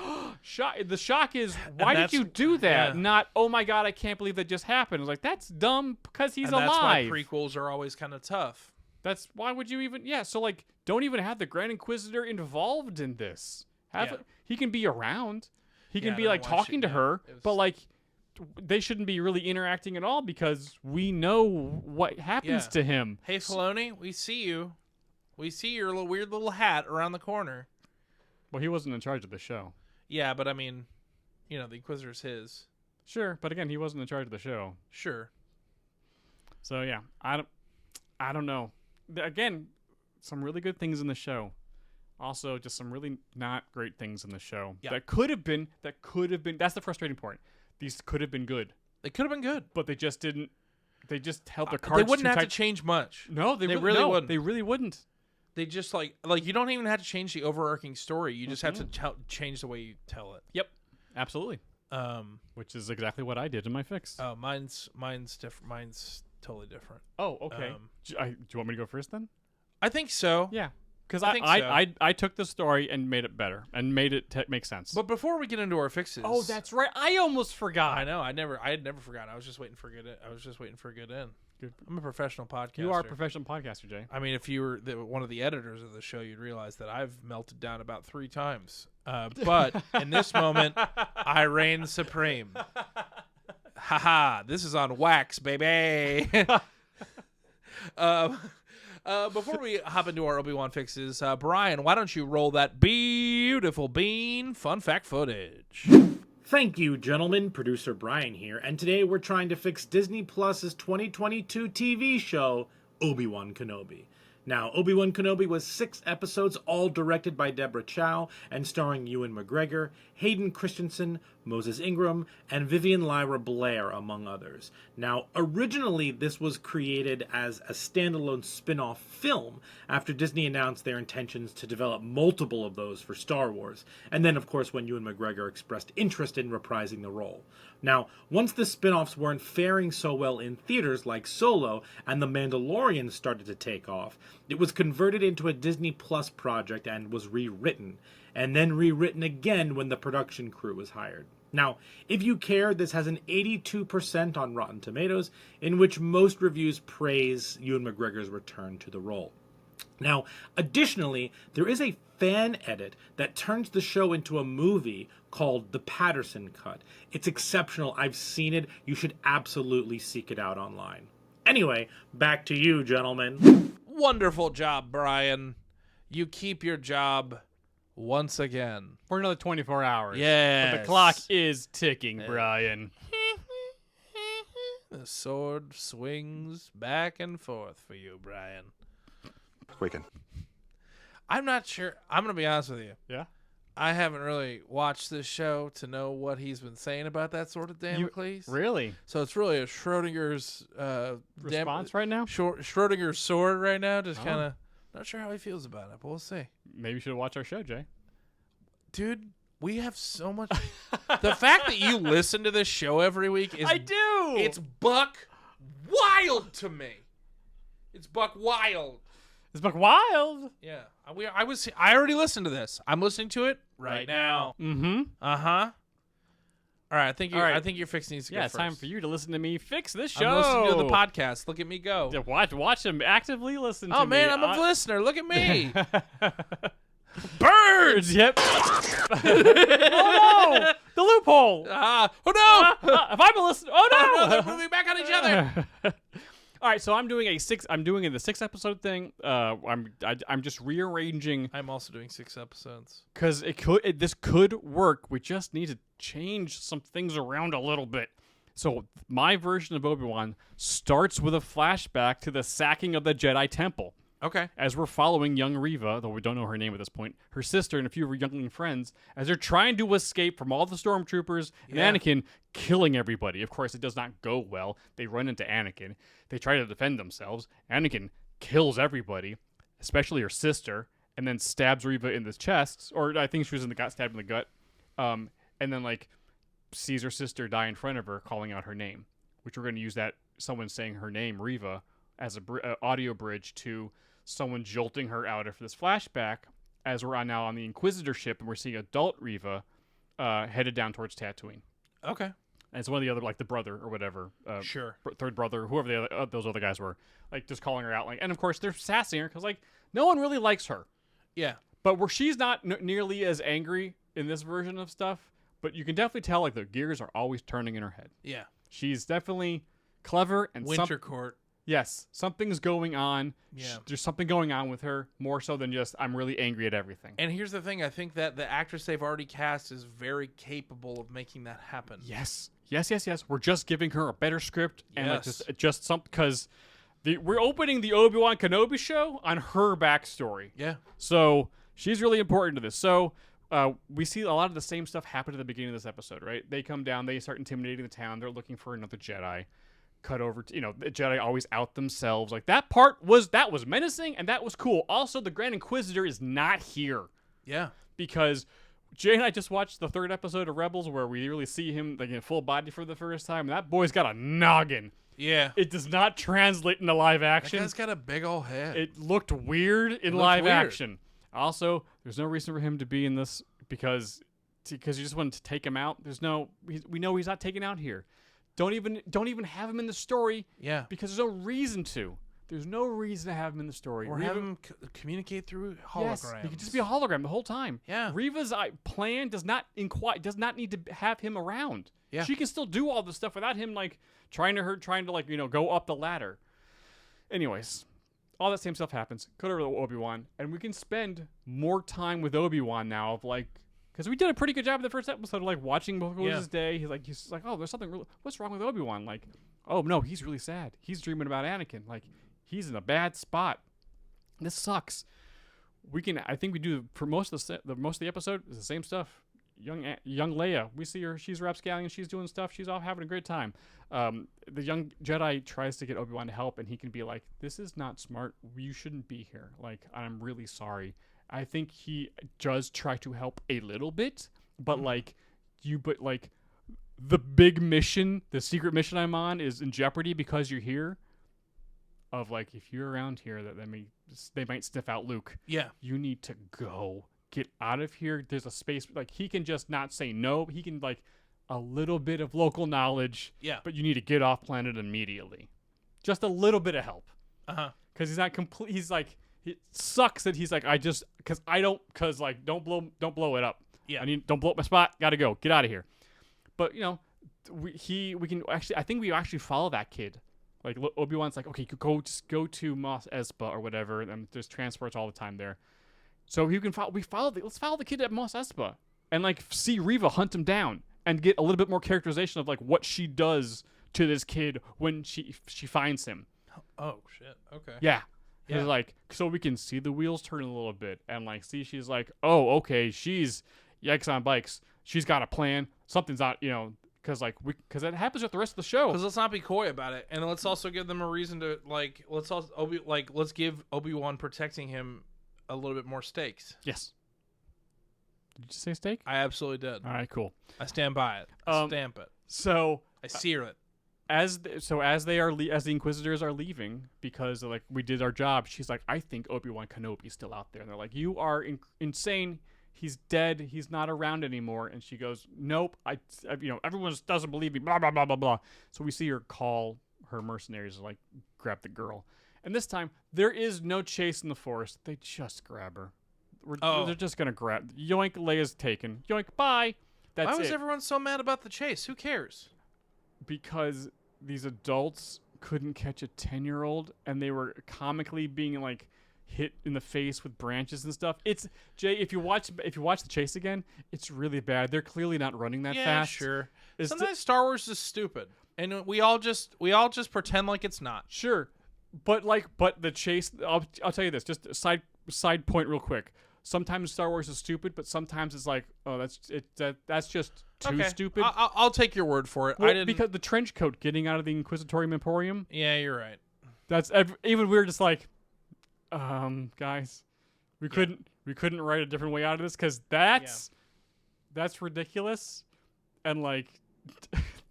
shock. The shock is, why did you do that? Not, oh my God, I can't believe that just happened. It's like, that's dumb because he's alive. That's why prequels are always kind of tough. That's why would you even? Yeah. So, like, don't even have the Grand Inquisitor involved in this. He can be around. He can be like talking to her, but like they shouldn't be really interacting at all because we know what happens to him. Hey, Filoni, we see you. We see your little weird little hat around the corner. Well, he wasn't in charge of the show. Yeah, but I mean, you know, the Inquisitor's his. Sure, but again, he wasn't in charge of the show. Sure. So yeah, I don't know. Again, some really good things in the show. Also, just some really not great things in the show Yeah. that could have been. That's the frustrating part. These could have been good, They could have been good. but they just didn't. They just held their cards. They wouldn't too have tight. to change much. No, They they really no, wouldn't. They really wouldn't. They just like you don't even have to change the overarching story. You just have to change the way you tell it. Yep, absolutely. Which Which is exactly what I did in my fix. mine's different. Mine's totally different. Oh, okay. Do you want me to go first then? I think so. Yeah, because I think so. I took the story and made it better and made it make sense. But before we get into our fixes, oh, that's right. I almost forgot. I know. I had never forgotten. I was just waiting for a good end. Good. I'm a professional podcaster. You are a professional podcaster, Jay. I mean, if you were one of the editors of the show, you'd realize that I've melted down about 3 times. But in this moment, I reign supreme. Haha! This is on wax, baby. Before we hop into our Obi Wan fixes, Brian, why don't you roll that beautiful bean fun fact footage? Thank you, gentlemen. Producer Brian here, and today we're trying to fix Disney Plus's 2022 TV show, Obi Wan Kenobi. Now, Obi Wan Kenobi was 6 episodes, all directed by Deborah Chow, and starring Ewan McGregor, Hayden Christensen, Moses Ingram, and Vivian Lyra Blair, among others. Now, originally, this was created as a standalone spin-off film after Disney announced their intentions to develop multiple of those for Star Wars, and then, of course, when Ewan McGregor expressed interest in reprising the role. Now, once the spin-offs weren't faring so well in theaters like Solo and The Mandalorian started to take off, it was converted into a Disney Plus project and was rewritten, and then rewritten again when the production crew was hired. Now, if you care, this has an 82% on Rotten Tomatoes, in which most reviews praise Ewan McGregor's return to the role. Now, additionally, there is a fan edit that turns the show into a movie called The Patterson Cut. It's exceptional. I've seen it. You should absolutely seek it out online. Anyway, back to you, gentlemen. Wonderful job, Brian. You keep your job once again. For another 24 hours. Yes. But the clock is ticking, Brian. The sword swings back and forth for you, Brian. Wicked. I'm not sure. I'm going to be honest with you. Yeah? I haven't really watched this show to know what he's been saying about that sort of Damocles. Really? So it's really a Schrodinger's Response right now? Schrodinger's sword right now. Just Oh. kind of not sure how he feels about it, but we'll see. Maybe you should watch our show, Jay. Dude, we have so much. The fact that you listen to this show every week is I do! It's buck wild to me. It's buck wild. It's Buck Wild. Yeah, I already listened to this. I'm listening to it right now. Mm-hmm. Uh huh. All right, I think All right. I think your fix needs to Yeah, go it's first. time for you to listen to me fix this show. I'm listening to the podcast. Look at me go. Yeah, watch him actively listen to me. Oh man, I'm a listener. Look at me. Birds! Yep. Oh no! The loophole! Oh no! If I'm a listener, oh Oh, no, no! they're moving back on each other. All right, so I'm doing the 6 episode thing. I'm just rearranging I'm also doing 6 episodes. because this could work. We just need to change some things around a little bit. So my version of Obi-Wan starts with a flashback to the sacking of the Jedi Temple. Okay. As we're following young Reva, though we don't know her name at this point, her sister and a few of her youngling friends, as they're trying to escape from all the stormtroopers and Yeah. Anakin killing everybody. Of course, it does not go well. They run into Anakin. They try to defend themselves. Anakin kills everybody, especially her sister, and then stabs Reva in the chest, or I think she was stabbed in the gut, and then sees her sister die in front of her, calling out her name, which we're going to use that someone saying her name, Reva, as a audio bridge to someone jolting her out of this flashback as we're now on the Inquisitor ship and we're seeing adult Reva headed down towards Tatooine. Okay. And it's one of the other, the brother or whatever, Sure. third brother, whoever those other guys were, just calling her out. And of course they're sassing her because no one really likes her. Yeah. But she's not nearly as angry in this version of stuff. But you can definitely tell the gears are always turning in her head. Yeah. She's definitely clever and Winter Court. Yes, something's going on. Yeah. There's something going on with her more so than just I'm really angry at everything. And here's the thing. I think that the actress they've already cast is very capable of making that happen. Yes. We're just giving her a better script and Yes. just some because we're opening the Obi Wan Kenobi show on her backstory. Yeah. So she's really important to this. So we see a lot of the same stuff happen at the beginning of this episode, right? They come down, they start intimidating the town. They're looking for another Jedi. Cut over to, the Jedi always out themselves. Like, that part was menacing, and that was cool. Also, the Grand Inquisitor is not here. Yeah. Because Jay and I just watched the 3rd episode of Rebels where we really see him like in full body for the first time, and that boy's got a noggin. Yeah. It does not translate into live action. That guy's got a big old head. It looked weird in live action. Also, there's no reason for him to be in this because you just wanted to take him out. We know he's not taken out here. Don't even have him in the story. Yeah. Because there's no reason to. There's no reason to have him in the story. Or have him communicate through holograms. Yes, he could just be a hologram the whole time. Yeah. Reva's plan does not need to have him around. Yeah. She can still do all this stuff without him like trying to go up the ladder. Anyways, all that same stuff happens. Go to Obi-Wan, and we can spend more time with Obi-Wan now of like, because we did a pretty good job in the first episode of like watching what was his day. He's like, oh, there's something really, what's wrong with Obi-Wan? Like, oh no, he's really sad. He's dreaming about Anakin. Like, he's in a bad spot. This sucks. I think we do for most of the episode is the same stuff. Young Leia, we see her. She's rapscallion. She's doing stuff. She's off having a great time. The young Jedi tries to get Obi-Wan to help, and he can be like, "This is not smart. You shouldn't be here. Like, I'm really sorry." I think he does try to help a little bit, but the big mission, the secret mission I'm on, is in jeopardy because you're here. Of like, if you're around here, they might sniff out Luke. Yeah. You need to go. Get out of here. There's a space. Like, he can just not say no. He can, like, a little bit of local knowledge. Yeah. But you need to get off planet immediately. Just a little bit of help. Uh-huh. Because he's not complete. He's like, it sucks that he's like, don't blow it up. Yeah. Don't blow up my spot. Gotta go. Get out of here. But, we can actually, I think we actually follow that kid. Like, Obi-Wan's like, okay, just go to Mos Espa or whatever, and there's transports all the time there. So let's follow the kid at Mos Espa and like see Reva hunt him down and get a little bit more characterization of like what she does to this kid when she finds him. Oh shit. Okay. Yeah. Yeah. Like, so we can see the wheels turn a little bit and like see she's like, oh, okay, she's yikes on bikes. She's got a plan. Something's not, because that happens with the rest of the show. Because let's not be coy about it, and let's also give them a reason to like. Let's give Obi-Wan protecting him a little bit more stakes. Yes. Did you say steak? I absolutely did. All right, cool. I stand by it. I stamp it. So I sear it. as the Inquisitors are leaving because like we did our job, she's like, I think Obi-Wan Kenobi's still out there, and they're like, you are insane. He's dead. He's not around anymore. And she goes, nope. Everyone just doesn't believe me. Blah blah blah blah blah. So we see her call her mercenaries to like grab the girl. And this time there is no chase in the forest. They just grab her. They're just gonna grab. Yoink, Leia's taken. Yoink, bye. That's Why was it. everyone so mad about the chase? Who cares? Because these adults couldn't catch a 10-year-old, and they were comically being like hit in the face with branches and stuff. It's Jay. If you watch the chase again, it's really bad. They're clearly not running that fast. Sure. It's Sometimes Star Wars is stupid, and we all just pretend like it's not. Sure, but the chase. I'll tell you this. Just a side point, real quick. Sometimes Star Wars is stupid, but sometimes it's like, oh, that's just too stupid. I'll take your word for it. Well, because the trench coat getting out of the Inquisitorium Emporium. Yeah, you're right. That's even we're just like, guys, we couldn't write a different way out of this because that's ridiculous, and like,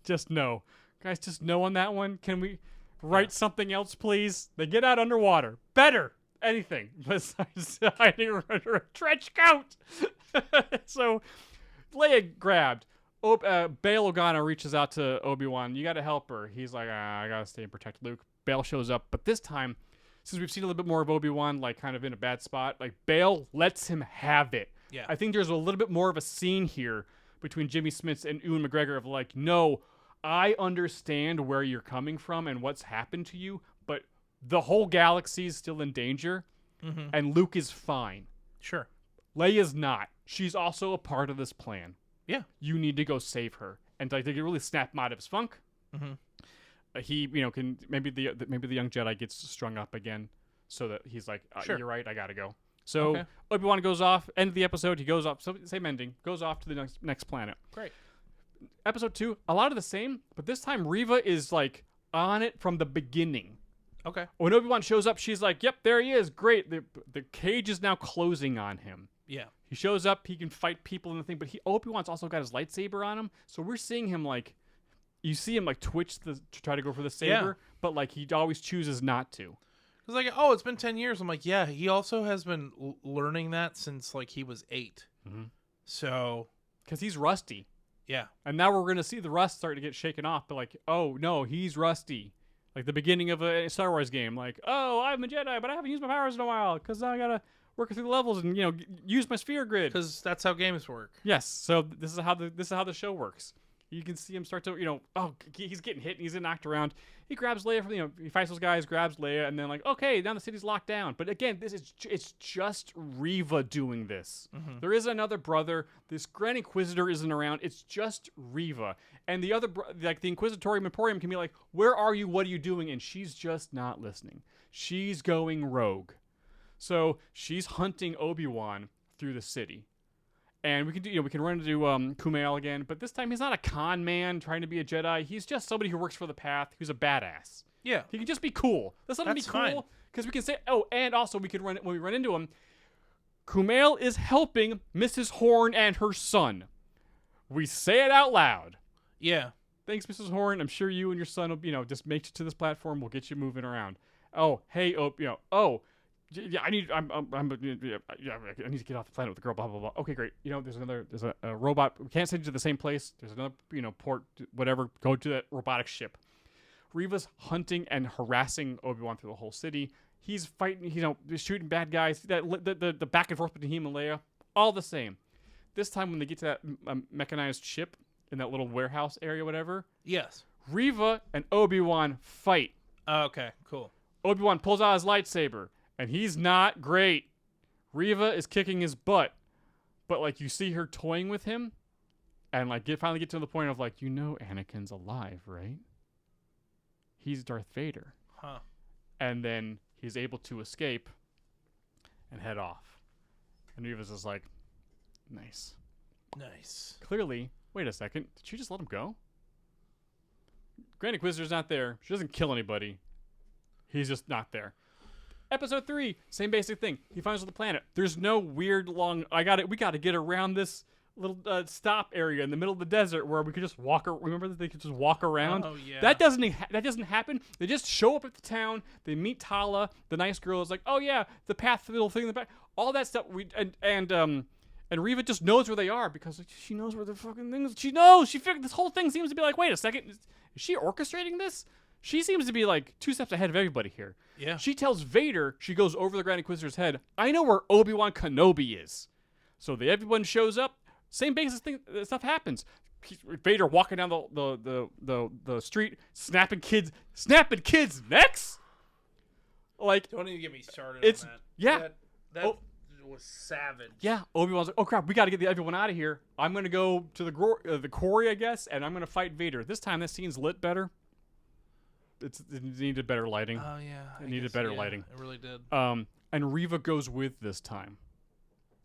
just no, guys, just no on that one. Can we write something else, please? They get out underwater, better. Anything besides hiding under a trench coat. So Leia grabbed. Bail Organa reaches out to Obi-Wan. You got to help her. He's like, I got to stay and protect Luke. Bail shows up. But this time, since we've seen a little bit more of Obi-Wan, like kind of in a bad spot, like Bail lets him have it. Yeah. I think there's a little bit more of a scene here between Jimmy Smits and Ewan McGregor of like, no, I understand where you're coming from and what's happened to you, but the whole galaxy is still in danger, and Luke is fine. Sure. Leia's not. She's also a part of this plan. Yeah. You need to go save her. And like, they can really snap him out of his funk. He, can maybe the young Jedi gets strung up again, so that he's like, Sure. You're right, I gotta go. So Okay. Obi-Wan goes off, end of the episode, he goes off, same ending, goes off to the next planet. Great. Episode 2, a lot of the same, but this time Reva is like on it from the beginning. Okay. When Obi-Wan shows up, she's like, yep, there he is, great. The cage is now closing on him. Yeah. He shows up, he can fight people and the thing, but Obi-Wan's also got his lightsaber on him, so we're seeing him like, you see him like twitch to try to go for the saber, but like he always chooses not to. It's like, oh, it's been 10 years. I'm like, yeah, he also has been learning that since like he was 8. Mm-hmm. So, Because he's rusty. yeah. And now we're going to see the rust start to get shaken off, but like, oh no, he's rusty. Like the beginning of a Star Wars game. Like, oh, I'm a Jedi, but I haven't used my powers in a while because I got to work through the levels and, use my sphere grid. Because that's how games work. Yes, so this is how the show works. You can see him start to, he's getting hit and he's getting knocked around. He grabs Leia from, he fights those guys, grabs Leia, and then like, okay, now the city's locked down. But again, it's just Reva doing this. Mm-hmm. There is another brother. This Grand Inquisitor isn't around. It's just Reva. And the other, the Inquisitorium Emporium can be like, where are you? What are you doing? And she's just not listening. She's going rogue. So she's hunting Obi-Wan through the city. And we can run into Kumail again, but this time he's not a con man trying to be a Jedi. He's just somebody who works for the Path, who's a badass. Yeah. He can just be cool. Let's let him be That's fine. cool, because we can say, oh, and also when we run into him, Kumail is helping Mrs. Horn and her son. We say it out loud. Yeah. Thanks, Mrs. Horn. I'm sure you and your son will, just make it to this platform. We'll get you moving around. Oh, hey, yeah, I need to get off the planet with the girl. Blah blah blah. Okay, great. There's a robot. We can't send you to the same place. There's another port. Whatever. Go to that robotic ship. Reva's hunting and harassing Obi-Wan through the whole city. He's fighting. Shooting bad guys. The back and forth between him and Leia, all the same. This time when they get to that mechanized ship in that little warehouse area, whatever. Yes. Reva and Obi-Wan fight. Okay, cool. Obi-Wan pulls out his lightsaber. And he's not great. Reva is kicking his butt. But, like, you see her toying with him. And, like, finally get to the point of, like, Anakin's alive, right? He's Darth Vader. Huh. And then he's able to escape and head off. And Reva's just like, nice. Nice. Clearly, wait a second. Did she just let him go? Grand Inquisitor's not there. She doesn't kill anybody. He's just not there. Episode 3, same basic thing. He finds the planet. There's no weird long. We got to get around this little stop area in the middle of the desert where we could just walk. Remember that they could just walk around. Oh yeah. That doesn't happen. They just show up at the town. They meet Tala, the nice girl. Is like, oh yeah, the path, the little thing in the back, all that stuff. And Reva just knows where they are because she knows where the fucking things. She knows. She figured this whole thing seems to be like, wait a second, is she orchestrating this? She seems to be like 2 steps ahead of everybody here. Yeah. She tells Vader, she goes over the Grand Inquisitor's head, I know where Obi Wan Kenobi is. So everyone shows up. Same basis thing. Stuff happens. Vader walking down the street, snapping kids' necks. Like, Don't even get me started it's on that. yeah. That was savage. Yeah, Obi-Wan's like, oh crap, we got to get everyone out of here. I'm gonna go to the quarry, I guess, and I'm gonna fight Vader. This time, this scene's lit better. It needed better lighting. Oh yeah. It needed better lighting. It really did. And Reva goes with this time.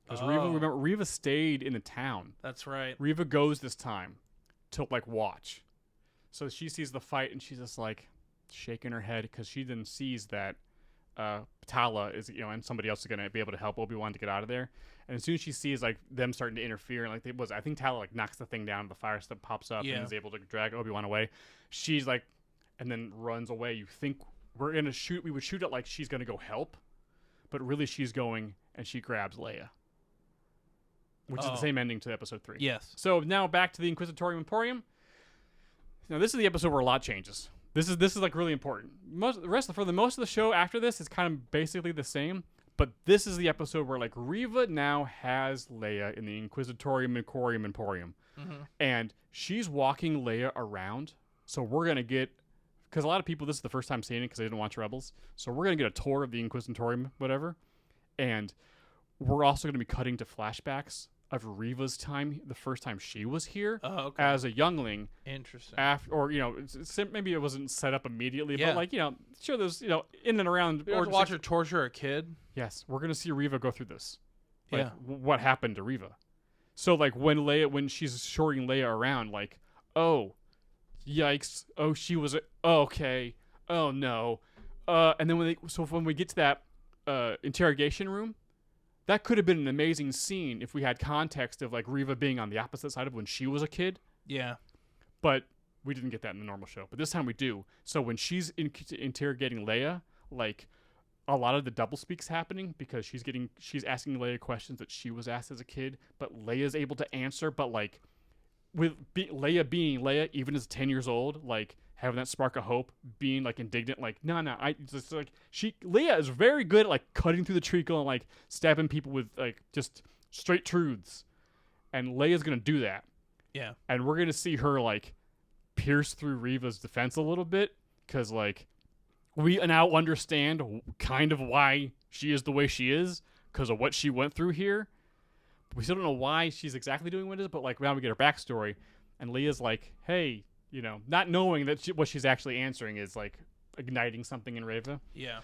Because Reva stayed in the town. That's right. Reva goes this time to like watch. So she sees the fight and she's just like shaking her head because she then sees that Tala is, and somebody else is gonna be able to help Obi-Wan to get out of there. And as soon as she sees like them starting to interfere, and I think Tala like knocks the thing down, the fire stuff pops up and is able to drag Obi-Wan away. She's like, and then runs away. You think we would shoot it like she's gonna go help, but really she's going and she grabs Leia. Which is the same ending to episode 3. Yes. So now back to the Inquisitorium Emporium. Now this is the episode where a lot changes. This is like really important. Most of the show after this is kind of basically the same, but this is the episode where like Reva now has Leia in the Inquisitorium Emporium, and she's walking Leia around. So we're gonna get, because a lot of people, this is the first time seeing it because they didn't watch Rebels. So we're gonna get a tour of the Inquisitorium, whatever, and we're also gonna be cutting to flashbacks of Reva's time, the first time she was here okay. as a youngling. Interesting. After, or maybe it wasn't set up immediately, Yeah. but sure, there's in and around. You have to watch her torture a kid. Yes, we're gonna see Reva go through this. Like, Yeah. What happened to Reva? So like when she's shorting Leia around, like, oh, yikes, oh she was okay, oh no, and then when we get to that interrogation room, that could have been an amazing scene if we had context of like Reva being on the opposite side of when she was a kid. Yeah. But we didn't get that in the normal show. But this time we do. So when she's interrogating Leia, like a lot of the doublespeak's happening because she's asking Leia questions that she was asked as a kid, but Leia's able to answer. But like with Leia being Leia, even as 10 years old, like having that spark of hope, being like indignant, like no, I just like Leia is very good at like cutting through the treacle and like stabbing people with like just straight truths, and Leia's gonna do that. Yeah. And we're gonna see her like pierce through Reva's defense a little bit because like we now understand kind of why she is the way she is because of what she went through here. We still don't know why she's exactly doing what it is, but like now we get her backstory, and Leia's like, hey, not knowing that what she's actually answering is like igniting something in Reva. Yeah.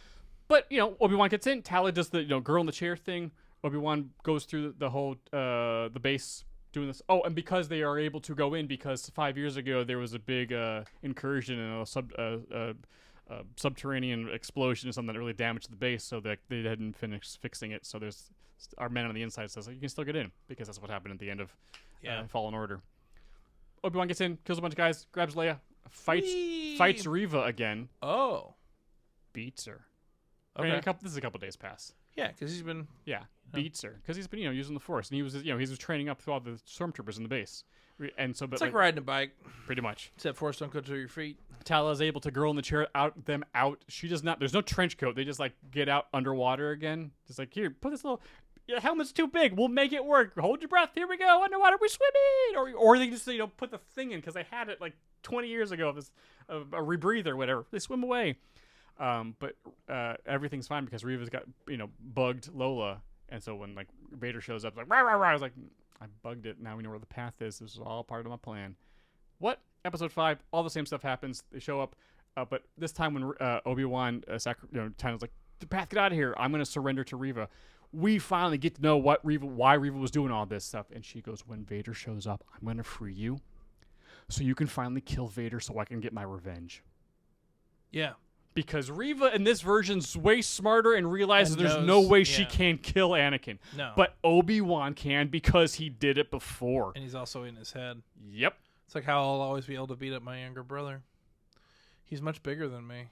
But Obi-Wan gets in. Tala does the girl in the chair thing. Obi-Wan goes through the whole the base doing this. Oh, and because they are able to go in because 5 years ago there was a big incursion and a subterranean explosion or something that really damaged the base, so that they hadn't finished fixing it. So there's our man on the inside says you can still get in because that's what happened at the end of Fallen Order. Obi-Wan gets in, kills a bunch of guys, grabs Leia, fights Reva again. Oh. Beats her. Okay. I mean, this is a couple days past. Yeah, because he's been. Yeah, beats her because he's been using the Force, and he was training up through all the stormtroopers in the base, and so but It's like riding a bike. pretty much. Except Force don't go to your feet. Tala is able to girl in the chair them out. She does not. There's no trench coat. They just like get out underwater again. Just like here, put this little. Your helmet's too big. We'll make it work. Hold your breath. Here we go. Underwater. We're swimming. Or they just put the thing in because they had it like 20 years ago of a rebreather, whatever. They swim away. But everything's fine because Reva's got bugged Lola, and so when like Vader shows up, like rah rah rah, I was like, I bugged it. Now we know where the path is. This is all part of my plan. What? Episode 5, all the same stuff happens. They show up, but this time when Obi-Wan Tana's like, the path, get out of here. I'm gonna surrender to Reva. We finally get to know why Reva was doing all this stuff, and she goes, when Vader shows up, I'm gonna free you, so you can finally kill Vader, so I can get my revenge. Yeah. Because Reva in this version's way smarter and realizes And there's knows, no way she can kill Anakin. No. But Obi-Wan can because he did it before. And he's also in his head. Yep. It's like how I'll always be able to beat up my younger brother. He's much bigger than me,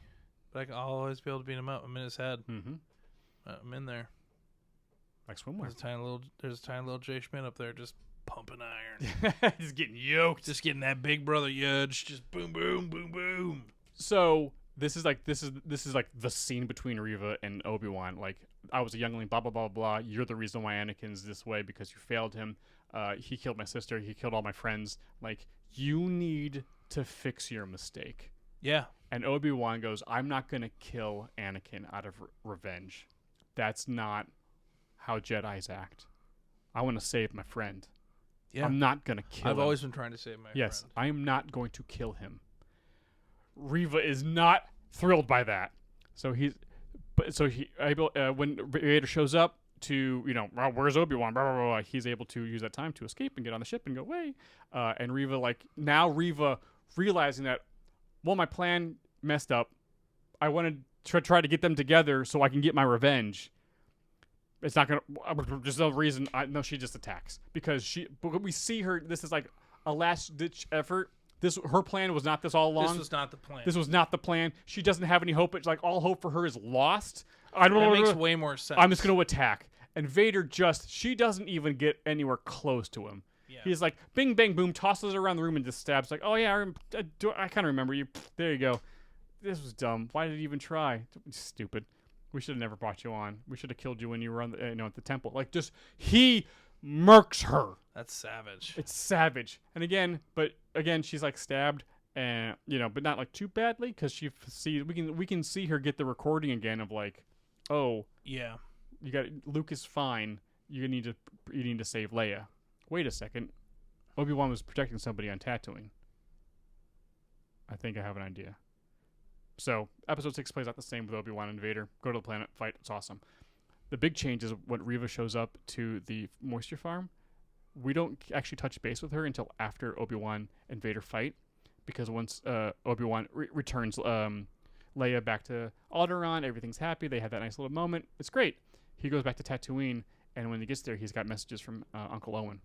but I'll always be able to beat him up. I'm in his head. Mm-hmm. I'm in there. Like swimwear. There's a tiny little Jay Schmidt up there just pumping iron. He's getting yoked. Just getting that big brother yudge. Just boom, boom, boom, boom. So this is like the scene between Reva and Obi-Wan. Like, I was a youngling, blah blah blah blah. You're the reason why Anakin's this way because you failed him. He killed my sister. He killed all my friends. Like, you need to fix your mistake. Yeah. And Obi-Wan goes, I'm not going to kill Anakin out of revenge. That's not how Jedis act. I want to save my friend. Yeah. I'm not going to kill him. I've always been trying to save my friend. I am not going to kill him. Reva is not thrilled by that. So when Vader shows up to, where's Obi-Wan? Blah, blah, blah, blah, he's able to use that time to escape and get on the ship and go away. And Reva, Reva realizing that, well, my plan messed up. I wanted to try to get them together so I can get my revenge. It's not gonna. There's no reason. No, she just attacks because we see her. This is like a last ditch effort. Her plan was not this all along. This was not the plan. This was not the plan. She doesn't have any hope. It's like all hope for her is lost. That makes way more sense. I'm just gonna attack. And Vader she doesn't even get anywhere close to him. Yeah. He's like, bing, bang, boom, tosses her around the room and just stabs. Like, oh yeah, I kind of remember you. There you go. This was dumb. Why did he even try? Stupid. We should have never brought you on. We should have killed you when you were on at the temple. Like, just he murks her. That's savage. It's savage. And again, she's like stabbed, and but not like too badly because we can see her get the recording again of like, oh yeah, Luke is fine. You need to save Leia. wait a second, Obi-Wan was protecting somebody on Tatooine. I think I have an idea. So episode 6 plays out the same with Obi-Wan and Vader. Go to the planet, fight. It's awesome. The big change is when Reva shows up to the moisture farm. We don't actually touch base with her until after Obi-Wan and Vader fight, because once Obi-Wan returns Leia back to Alderaan, everything's happy. They have that nice little moment. It's great. He goes back to Tatooine, and when he gets there, he's got messages from Uncle Owen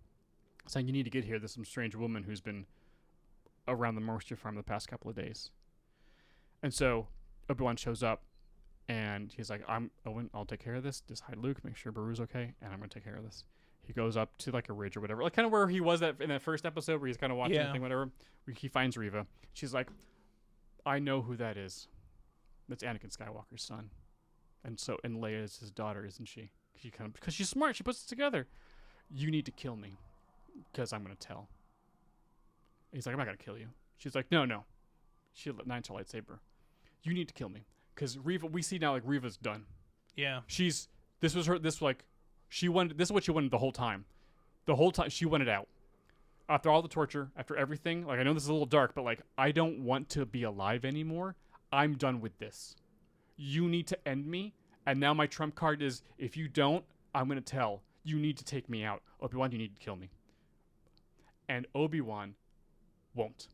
saying, you need to get here. There's some strange woman who's been around the moisture farm the past couple of days. And so Obi-Wan shows up, and he's like, I'm Owen, I'll take care of this. Just hide Luke, make sure Baru's okay, and I'm going to take care of this. He goes up to like a ridge or whatever, like kind of where he was in that first episode where he's kind of watching the thing, whatever. He finds Reva. She's like, I know who that is. That's Anakin Skywalker's son. And Leia is his daughter, isn't she? Because she's smart. She puts it together. You need to kill me, because I'm going to tell. He's like, I'm not going to kill you. She's like, no. She nines her lightsaber. You need to kill me, because Reva. We see now like Reva's done. Yeah. This was her. She wanted. This is what she wanted the whole time. The whole time she wanted out. After all the torture, after everything, like I know this is a little dark, but like I don't want to be alive anymore. I'm done with this. You need to end me. And now my trump card is, if you don't, I'm going to tell. You need to take me out. Obi-Wan, you need to kill me. And Obi-Wan won't.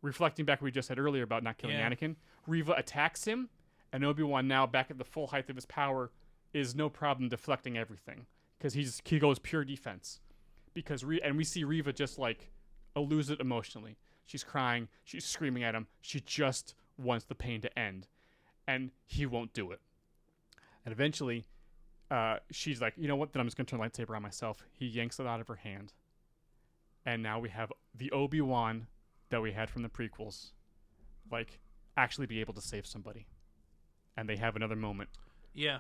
Reflecting back what we just said earlier about not killing Anakin, Reva attacks him, and Obi-Wan, now back at the full height of his power, is no problem deflecting everything, because he goes pure defense. Because and we see Reva just like lose it emotionally. She's crying, she's screaming at him. She just wants the pain to end, and he won't do it. And eventually, she's like, you know what? Then I'm just gonna turn the lightsaber on myself. He yanks it out of her hand, and now we have the Obi-Wan that we had from the prequels, like actually be able to save somebody. And they have another moment. Yeah.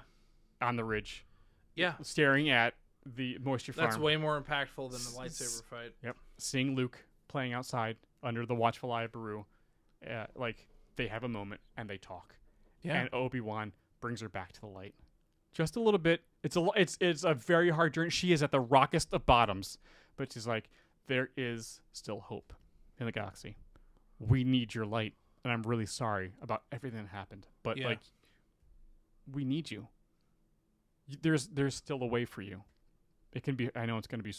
On the ridge. Yeah. Staring at the moisture farm. That's way more impactful than the lightsaber fight. Yep. Seeing Luke playing outside under the watchful eye of Baru. Like they have a moment and they talk. Yeah. And Obi-Wan brings her back to the light. Just a little bit. It's a very hard journey. She is at the rockest of bottoms, but she's like, there is still hope in the galaxy. We need your light, and I'm really sorry about everything that happened, but like, we need you. There's still a way for you. It can be. I know it's gonna be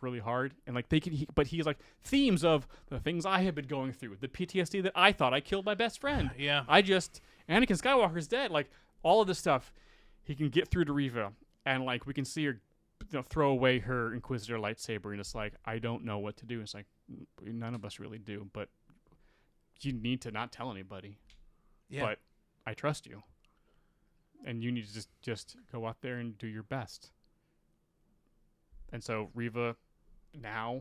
really hard, and like but he's like themes of the things I have been going through, the PTSD that I thought I killed my best friend. Yeah, Anakin Skywalker's dead. Like all of this stuff, he can get through to Reva, and like we can see her, throw away her Inquisitor lightsaber, and it's like, I don't know what to do. It's like, none of us really do, but you need to not tell anybody. Yeah. But I trust you, and you need to just go out there and do your best. And so Reva now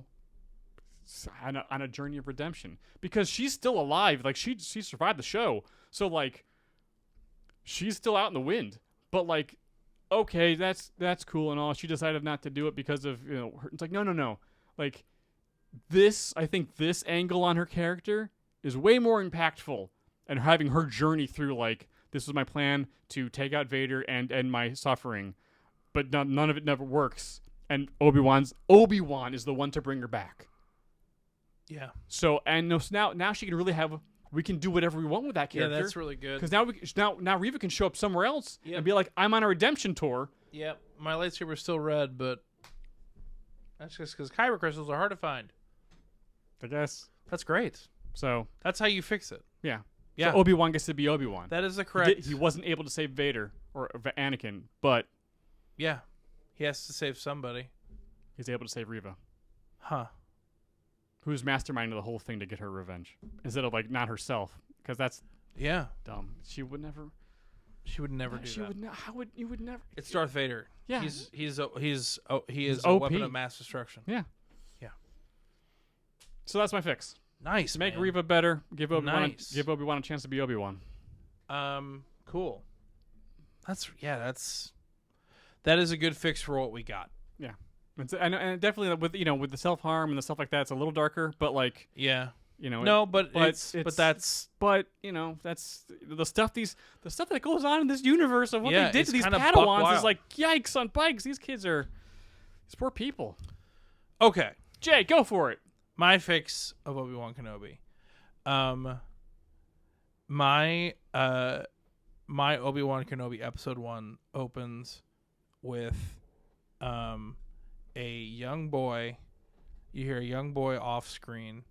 on a journey of redemption, because she's still alive. Like she survived the show, so like she's still out in the wind. But like, okay, that's cool and all. She decided not to do it because of her. It's like no. Like I think this angle on her character is way more impactful, and having her journey through like, this was my plan to take out Vader and end my suffering, but none of it never works. And Obi-Wan is the one to bring her back. Yeah. So now she can really we can do whatever we want with that character. Yeah, that's really good. Because now Reva can show up somewhere else and be like, I'm on a redemption tour. Yep. My lightsaber's still red, but that's just because kyber crystals are hard to find. I guess. That's great. So that's how you fix it. Yeah. Yeah. So Obi-Wan gets to be Obi-Wan. That is the correct. He wasn't able to save Vader or Anakin, but yeah, he has to save somebody. He's able to save Reva. Huh. Who's masterminding the whole thing to get her revenge instead of like not herself, because that's dumb. She would never do that. How would you would never? It's Darth Vader. Yeah. He is a OP. weapon of mass destruction. Yeah. Yeah. So that's my fix. Nice. To make Reva better, give Obi-Wan a chance to be Obi-Wan. Cool. That is a good fix for what we got. Yeah. And definitely with the self-harm and the stuff like that, it's a little darker, but like but that's that's the stuff that goes on in this universe of what they did to these Padawans is like, yikes on bikes. These kids are These poor people. Okay. Jay, go for it. My fix of Obi Wan Kenobi. My Obi Wan Kenobi episode 1 opens with a young boy. You hear a young boy off screen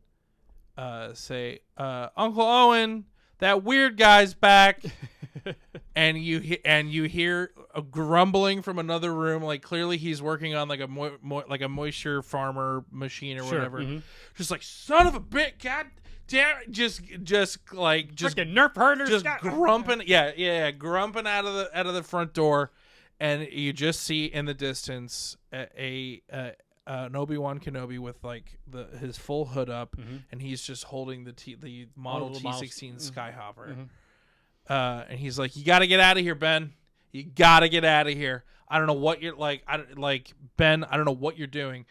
say, "Uncle Owen, that weird guy's back." and you hear a grumbling from another room, like clearly he's working on like a moisture farmer machine or whatever. Mm-hmm. Just like, son of a bitch, god damn it, just Freaking nerf herder. just grumping, grumping out of the front door, and you just see in the distance an Obi Wan Kenobi with like his full hood up, and he's just holding the Model T-16 Skyhopper, and he's like, "You got to get out of here, Ben. You got to get out of here. I don't know what you're like. Ben. I don't know what you're doing,"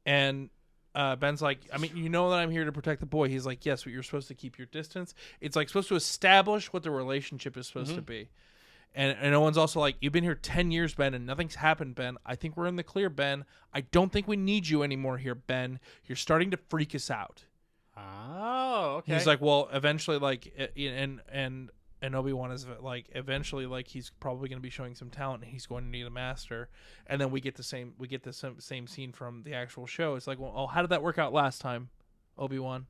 and Ben's like, "I mean, you know that I'm here to protect the boy." He's like, "Yes, but you're supposed to keep your distance. It's like supposed to establish what the relationship is supposed to be." And Owen's also like, "You've been here 10 years, Ben, and nothing's happened, Ben. I think we're in the clear, Ben. I don't think we need you anymore here, Ben. You're starting to freak us out." Oh, okay. He's like, "Well, eventually, like, and Obi-Wan is like, eventually, like, he's probably going to be showing some talent, and he's going to need a master." And then we get the same scene from the actual show. It's like, well, how did that work out last time, Obi-Wan?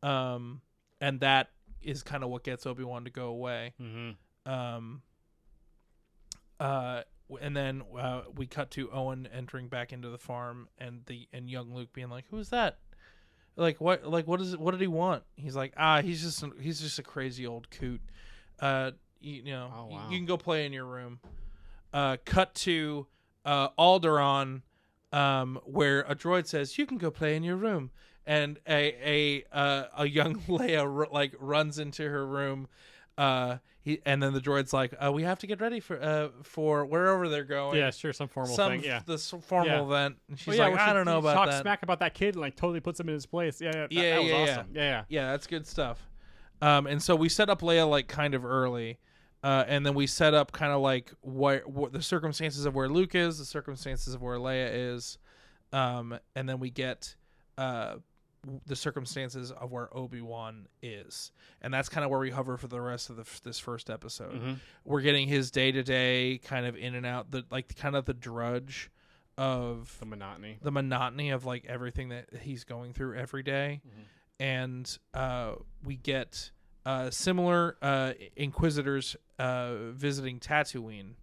And that is kind of what gets Obi-Wan to go away. Mm-hmm. And then we cut to Owen entering back into the farm, and young Luke being like, "Who's that? What did he want?" He's like, he's just a crazy old coot. You can go play in your room. Cut to Alderaan, where a droid says, "You can go play in your room," and a young Leia runs into her room. And then the droid's like, "We have to get ready for wherever they're going." Yeah, sure, some formal thing. Yeah, this formal event. And she's well, like, "I don't know about talk that." Smack about that kid and like totally puts him in his place. That was awesome. Yeah. That's good stuff. And so we set up Leia like kind of early, and then we set up kind of like what the circumstances of where Luke is, the circumstances of where Leia is, and then we get the circumstances of where Obi-Wan is, and that's kind of where we hover for the rest of this first episode. Mm-hmm. We're getting his day-to-day kind of in and out, the drudge of The monotony of like everything that he's going through every day. And we get similar Inquisitors visiting Tatooine,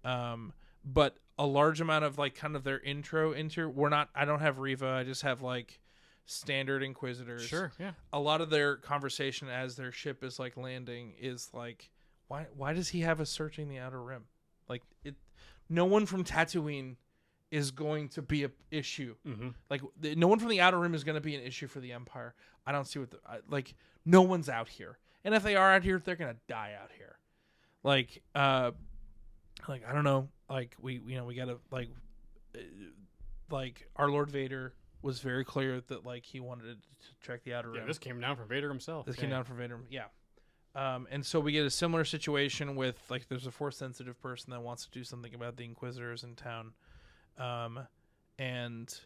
but a large amount of like kind of their intro. I don't have Reva. I just have like standard Inquisitors. Sure, yeah. A lot of their conversation as their ship is like landing is like, why does he have us searching the Outer Rim? Like, no one from Tatooine is going to be an issue. Mm-hmm. Like, no one from the Outer Rim is going to be an issue for the Empire. I don't see no one's out here. And if they are out here, they're going to die out here. Like, I don't know. Like, we got to, like, our Lord Vader was very clear that, like, he wanted to check the Outer Rim. Yeah, this came down from Vader himself. Came down from Vader, yeah. And so we get a similar situation with, like, there's a Force-sensitive person that wants to do something about the Inquisitors in town. And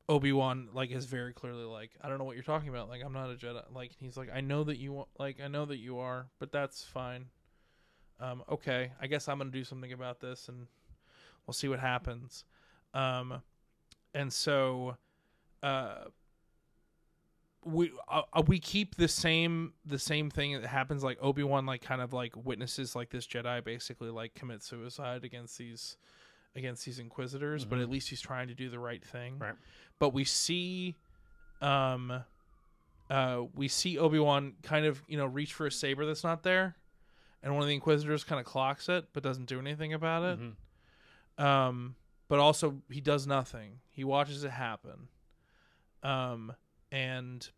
Obi-Wan, like, is very clearly like, "I don't know what you're talking about. Like, I'm not a Jedi." Like, he's like, I know that you are, but that's fine. Okay, I guess I'm going to do something about this, and we'll see what happens. And so we keep the same thing that happens. Like, Obi-Wan like kind of like witnesses like this Jedi basically like commit suicide against these Inquisitors, but at least he's trying to do the right thing. Right. But we see Obi-Wan kind of, reach for a saber that's not there, and one of the Inquisitors kind of clocks it but doesn't do anything about it. Mm-hmm. But also he does nothing. He watches it happen. And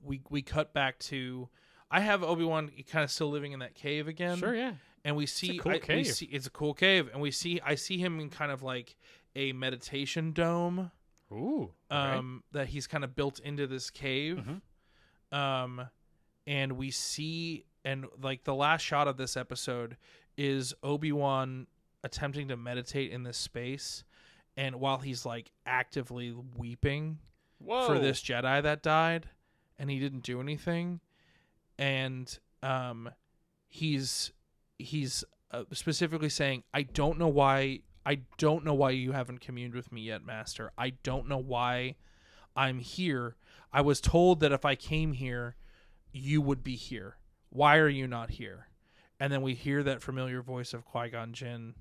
we cut back to, I have Obi-Wan kind of still living in that cave again. Sure, yeah. And we see it's a cool cave. It's a cool cave, and I see him in kind of like a meditation dome. Ooh. Okay. That he's kind of built into this cave. Mm-hmm. And we see and like the last shot of this episode is Obi-Wan attempting to meditate in this space, and while he's like actively weeping for this Jedi that died and he didn't do anything, and he's specifically saying, I don't know why you haven't communed with me yet, Master. I don't know why I'm here. I was told that if I came here, you would be here. Why are you not here? And then we hear that familiar voice of Qui-Gon Jinn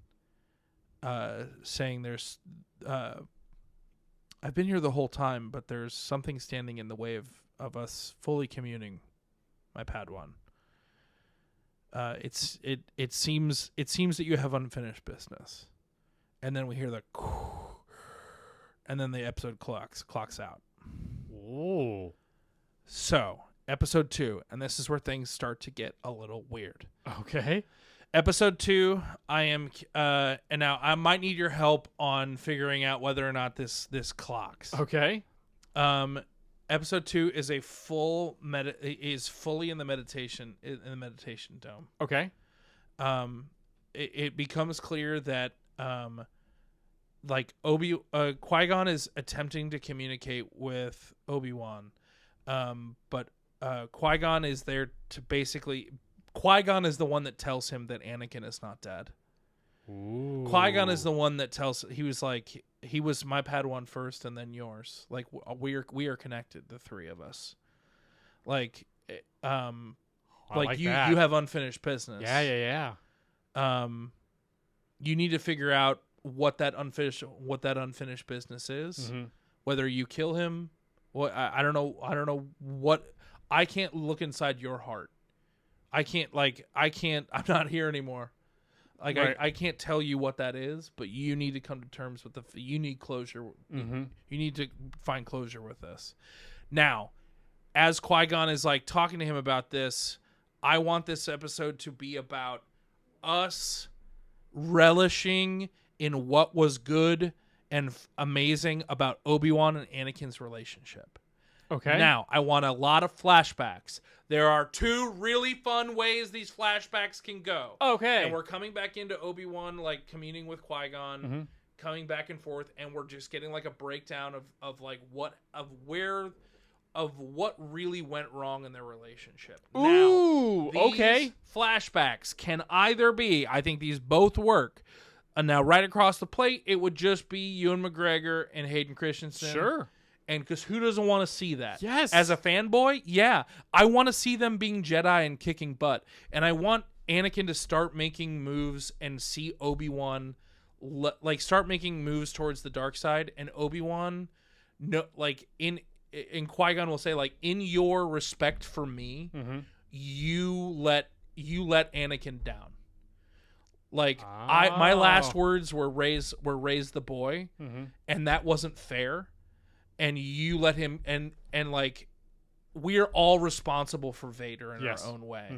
saying there's I've been here the whole time, but there's something standing in the way of us fully communing, my Padawan. It seems that you have unfinished business. And then we hear the and then the episode clocks out. Oh. So, episode 2, and this is where things start to get a little weird. Okay. Episode 2, I am and now I might need your help on figuring out whether or not this clocks. Okay. Episode 2 is a is fully in the meditation dome. Okay. It becomes clear that like Qui-Gon is attempting to communicate with Obi-Wan, but Qui-Gon is there to basically. Qui-Gon is the one that tells him that Anakin is not dead. Ooh. Qui-Gon is the one that tells. He was like, he was my Padawan first, and then yours. Like we are connected, the three of us. Like, like you have unfinished business. Yeah. You need to figure out what that unfinished business is. Mm-hmm. Whether you kill him, I don't know what. I can't look inside your heart. I'm not here anymore. Like, right. I can't tell you what that is, but you need to come to terms with you need closure. Mm-hmm. You need to find closure with this. Now, as Qui-Gon is like talking to him about this, I want this episode to be about us relishing in what was good and amazing about Obi-Wan and Anakin's relationship. Okay. Now, I want a lot of flashbacks. There are 2 really fun ways these flashbacks can go. Okay. And we're coming back into Obi-Wan, like, communing with Qui-Gon, coming back and forth, and we're just getting, like, a breakdown of what really went wrong in their relationship. Ooh, now, okay. Flashbacks can either be, I think these both work. And now, right across the plate, it would just be Ewan McGregor and Hayden Christensen. Sure. And because who doesn't want to see that? Yes. As a fanboy, yeah. I want to see them being Jedi and kicking butt. And I want Anakin to start making moves and see Obi-Wan, start making moves towards the dark side. And Obi-Wan, in Qui-Gon will say, like, in your respect for me, you let Anakin down. Like, my last words were raise the boy, and that wasn't fair. And you let him, and like, we're all responsible for Vader in our own way.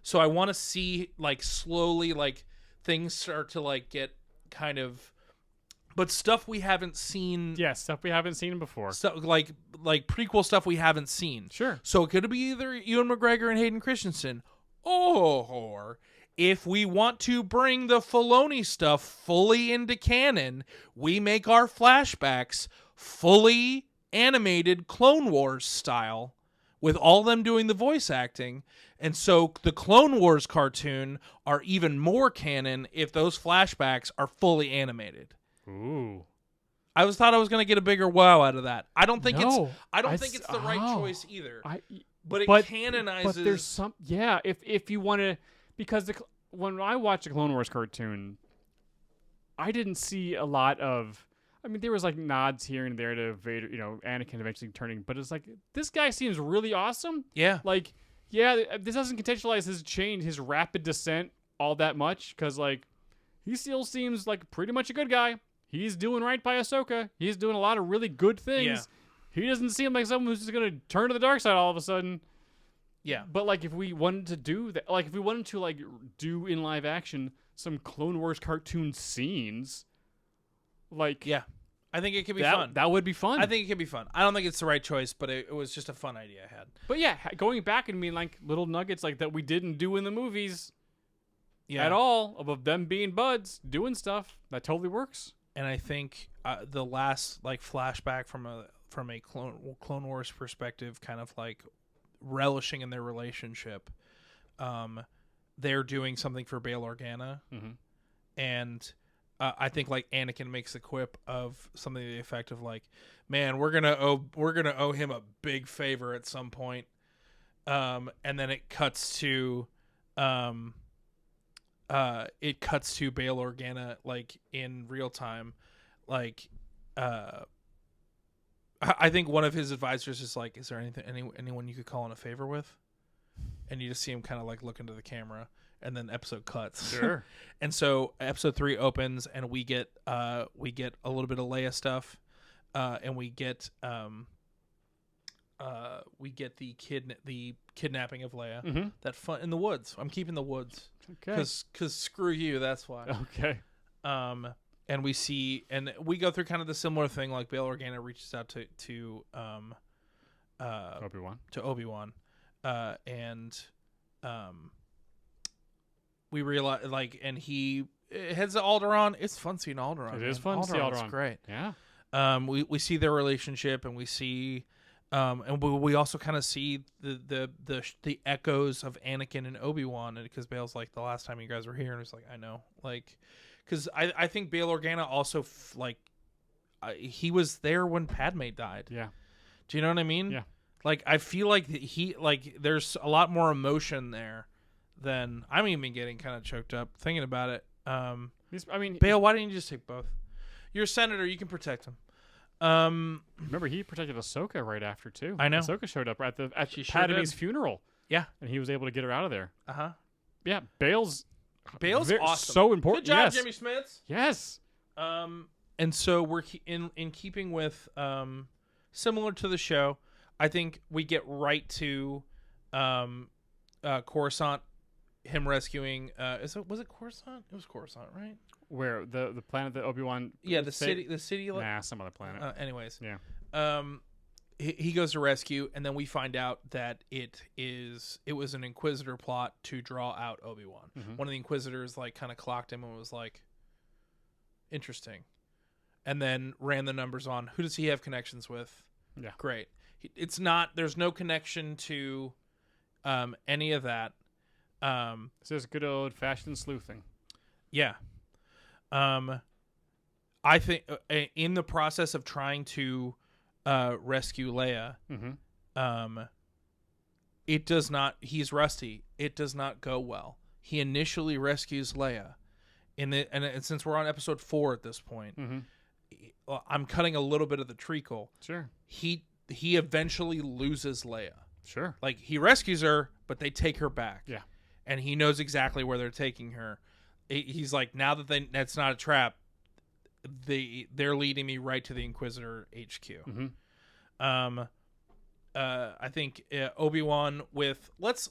So I want to see, like, slowly, like, things start to, like, get kind of, but stuff we haven't seen. Yeah, stuff we haven't seen before. So, like prequel stuff we haven't seen. Sure. So it could be either Ewan McGregor and Hayden Christensen, or if we want to bring the Filoni stuff fully into canon, we make our flashbacks fully animated Clone Wars style with all them doing the voice acting. And so the Clone Wars cartoon are even more canon if those flashbacks are fully animated. Ooh. I thought I was going to get a bigger wow out of that. I don't think it's the right oh. choice either. But canonizes. But there's some, if you want to, because when I watched the Clone Wars cartoon, I didn't see a lot of. I mean, there was like nods here and there to Vader, Anakin eventually turning, but it's like, this guy seems really awesome. Yeah. Like, yeah, this doesn't contextualize his change, his rapid descent all that much, because, like, he still seems like pretty much a good guy. He's doing right by Ahsoka. He's doing a lot of really good things. Yeah. He doesn't seem like someone who's just going to turn to the dark side all of a sudden. Yeah. But, like, if we wanted to do that, like, if we wanted to, like, do in live action some Clone Wars cartoon scenes, like, yeah, I think it could be fun. That would be fun. I think it could be fun. I don't think it's the right choice, but it was just a fun idea I had. But yeah, going back and being like little nuggets like that we didn't do in the movies at all, of them being buds, doing stuff, that totally works. And I think the last like flashback from a Clone Wars perspective, kind of like relishing in their relationship, they're doing something for Bail Organa, and I think like Anakin makes the quip of something to the effect of like, "Man, we're gonna owe him a big favor at some point," and then it cuts to Bail Organa like in real time, like I think one of his advisors is like, "Is there anyone you could call in a favor with?" And you just see him kind of like look into the camera, and then episode cuts. Sure. And so episode 3 opens, and we get a little bit of Leia stuff, and we get the kidnapping of Leia. That fun in the woods. I'm keeping the woods. Okay. Because screw you. That's why. Okay. And we see, and we go through kind of the similar thing. Like Bail Organa reaches out to Obi-Wan. And we realize, like, and he heads to Alderaan. It's fun seeing Alderaan. It is fun to see Alderaan. It's great. Yeah. We see their relationship, and we see, and we also kind of see the echoes of Anakin and Obi-Wan, because Bail's like, the last time you guys were here, and he's like, I know, like, because I think Bail Organa also he was there when Padme died. Yeah. Do you know what I mean? Yeah. Like, I feel like there's a lot more emotion there than I'm even getting kind of choked up thinking about it. Bail, why didn't you just take both? You're a senator. You can protect him. Remember, he protected Ahsoka right after, too. I know. Ahsoka showed up at Padme's funeral. Yeah. And he was able to get her out of there. Uh-huh. Yeah, Bail's awesome. So important. Good job, yes. Jimmy Smits. Yes. And so we're in keeping with similar to the show. I think we get right to Coruscant, him rescuing. Was it Coruscant? It was Coruscant, right? Where the planet that Obi-Wan? Yeah, the city. Nah, some other planet. Anyways, yeah. He goes to rescue, and then we find out that it was an Inquisitor plot to draw out Obi-Wan. One of the Inquisitors like kind of clocked him and was like, interesting, and then ran the numbers on who does he have connections with. Yeah, great. It's not. There's no connection to any of that. It's just good old-fashioned sleuthing. Yeah. I think in the process of trying to rescue Leia, it does not. He's rusty. It does not go well. He initially rescues Leia, and since we're on episode 4 at this point, I'm cutting a little bit of the treacle. Sure. He eventually loses Leia. Sure. Like, he rescues her, but they take her back. Yeah. And he knows exactly where they're taking her. He's like, now that that's not a trap, they're leading me right to the Inquisitor HQ. I think Obi-Wan with let's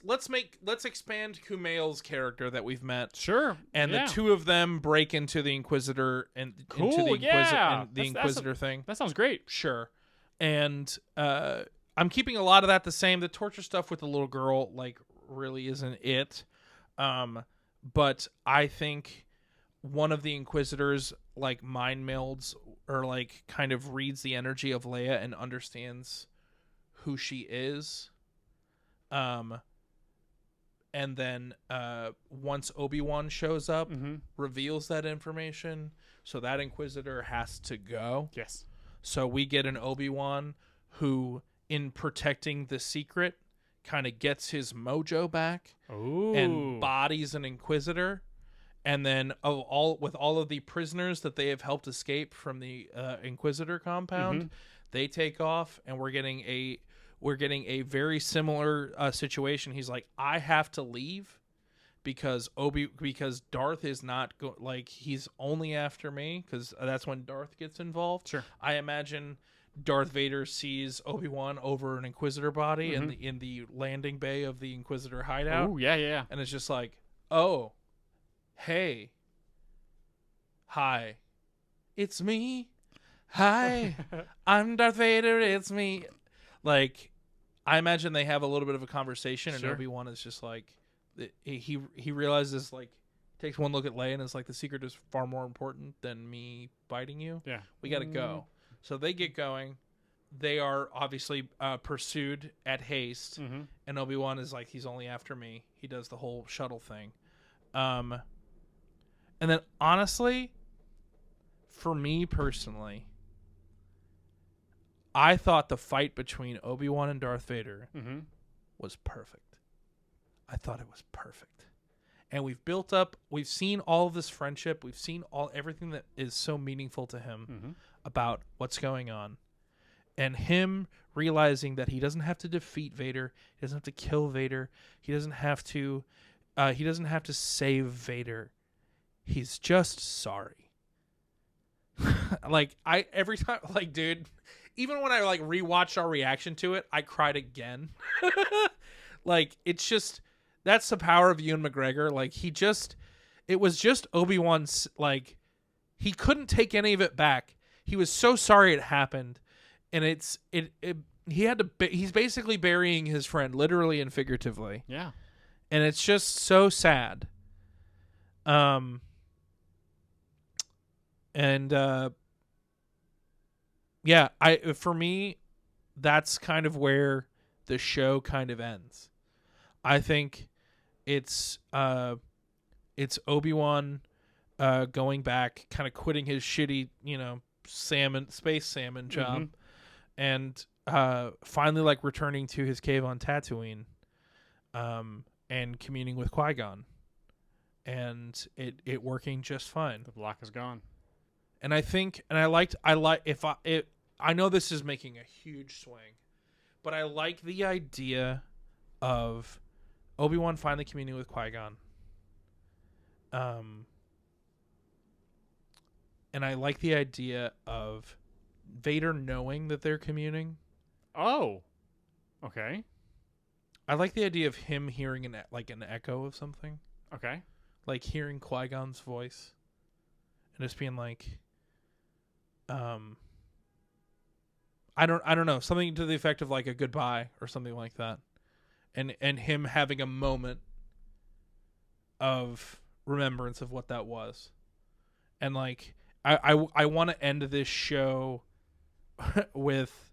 expand Kumail's character that we've met. Sure. And the two of them break into the Inquisitor and into the Inquisitor thing. That sounds great. Sure. And I'm keeping a lot of that the same. The torture stuff with the little girl really isn't it. But I think one of the Inquisitors mind melds or kind of reads the energy of Leia and understands who she is. And then once Obi-Wan shows up, reveals that information, so that Inquisitor has to go. Yes. So we get an Obi-Wan who, in protecting the secret, kind of gets his mojo back. Ooh. And bodies an Inquisitor. And then with all of the prisoners that they have helped escape from the Inquisitor compound, they take off, and we're getting a very similar situation. He's like, I have to leave because Darth is not he's only after me, because that's when Darth gets involved. Sure. I imagine Darth Vader sees Obi-Wan over an Inquisitor body in the landing bay of the Inquisitor hideout. Oh, yeah. And it's just like, oh, hey, hi, it's me. Hi, I'm Darth Vader. It's me. Like, I imagine they have a little bit of a conversation, and Sure. Obi-Wan is just like, he realizes, like, takes one look at Leia and is like, the secret is far more important than me biting you. Yeah. We got to go. So they get going. They are obviously pursued at haste, and Obi-Wan is like, he's only after me. He does the whole shuttle thing. And then, honestly, for me personally, I thought the fight between Obi-Wan and Darth Vader was perfect. I thought it was perfect. And we've seen all of this friendship. We've seen everything that is so meaningful to him about what's going on. And him realizing that he doesn't have to defeat Vader, he doesn't have to kill Vader, he doesn't have to save Vader. He's just sorry. Every time, dude, even when I rewatched our reaction to it, I cried again. It's just, that's the power of Ewan McGregor. It was just Obi-Wan's, he couldn't take any of it back. He was so sorry it happened. And he's basically burying his friend, literally and figuratively. Yeah. And it's just so sad. For me, that's kind of where the show kind of ends. I think it's Obi-Wan going back, kind of quitting his shitty, space salmon job, and finally returning to his cave on Tatooine, and communing with Qui-Gon, and it working just fine. The block is gone. And I know this is making a huge swing, but I like the idea of Obi-Wan finally communing with Qui-Gon. And I like the idea of Vader knowing that they're communing. Oh. Okay. I like the idea of him hearing an echo of something. Okay. Like hearing Qui-Gon's voice and just being like, I don't know, something to the effect of a goodbye or something like that. And him having a moment of remembrance of what that was. And I want to end this show with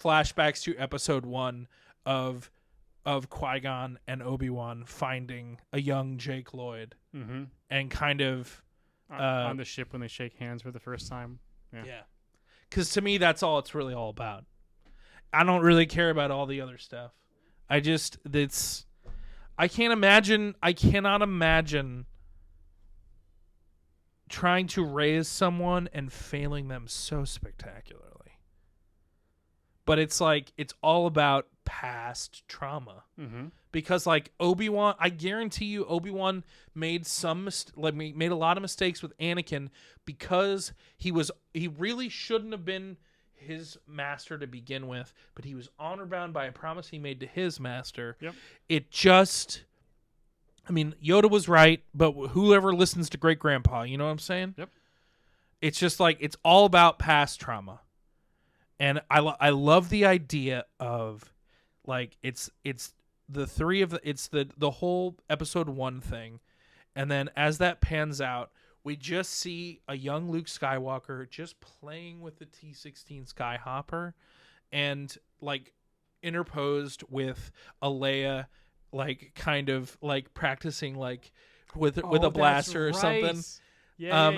flashbacks to episode 1 of Qui-Gon and Obi-Wan finding a young Jake Lloyd, and kind of on the ship when they shake hands for the first time. Yeah. Because to me, that's all it's really all about. I don't really care about all the other stuff. I cannot imagine trying to raise someone and failing them so spectacularly. But it's all about past trauma. Because Obi-Wan, I guarantee you Obi-Wan made made a lot of mistakes with Anakin because he really shouldn't have been his master to begin with, but he was honor bound by a promise he made to his master. Yep. Yoda was right, but whoever listens to great grandpa, you know what I'm saying? Yep. It's just it's all about past trauma. And I love the idea of it's the three of it's the whole episode 1 thing. And then as that pans out, we just see a young Luke Skywalker just playing with the T-16 Skyhopper, and interposed with a Leia kind of practicing with a blaster or something. Yeah.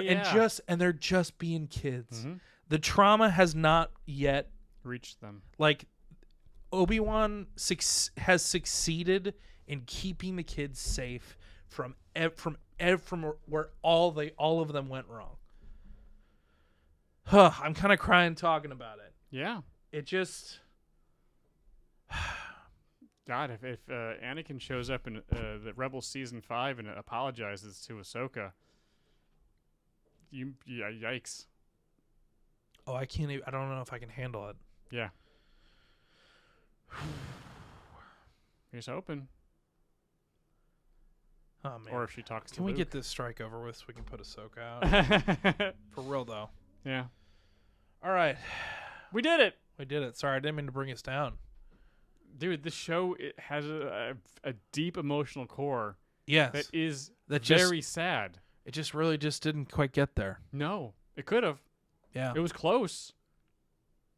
And they're just being kids. The trauma has not yet reached them. Obi-Wan has succeeded in keeping the kids safe from where all of them went wrong. I'm kind of crying talking about it. Yeah. It just God, if Anakin shows up in the Rebels season 5 and apologizes to Ahsoka, yikes. Oh, I can't even, I don't know if I can handle it. Yeah. Here's hoping. Oh man. Or if she talks to Can we Luke. get this strike over with so we can put Ahsoka out? For real though. Yeah. All right. We did it. We did it. Sorry, I didn't mean to bring us down. Dude, this show it has a deep emotional core Yes. that is That just- very sad. It just really just didn't quite get there. No, it could have. Yeah. It was close.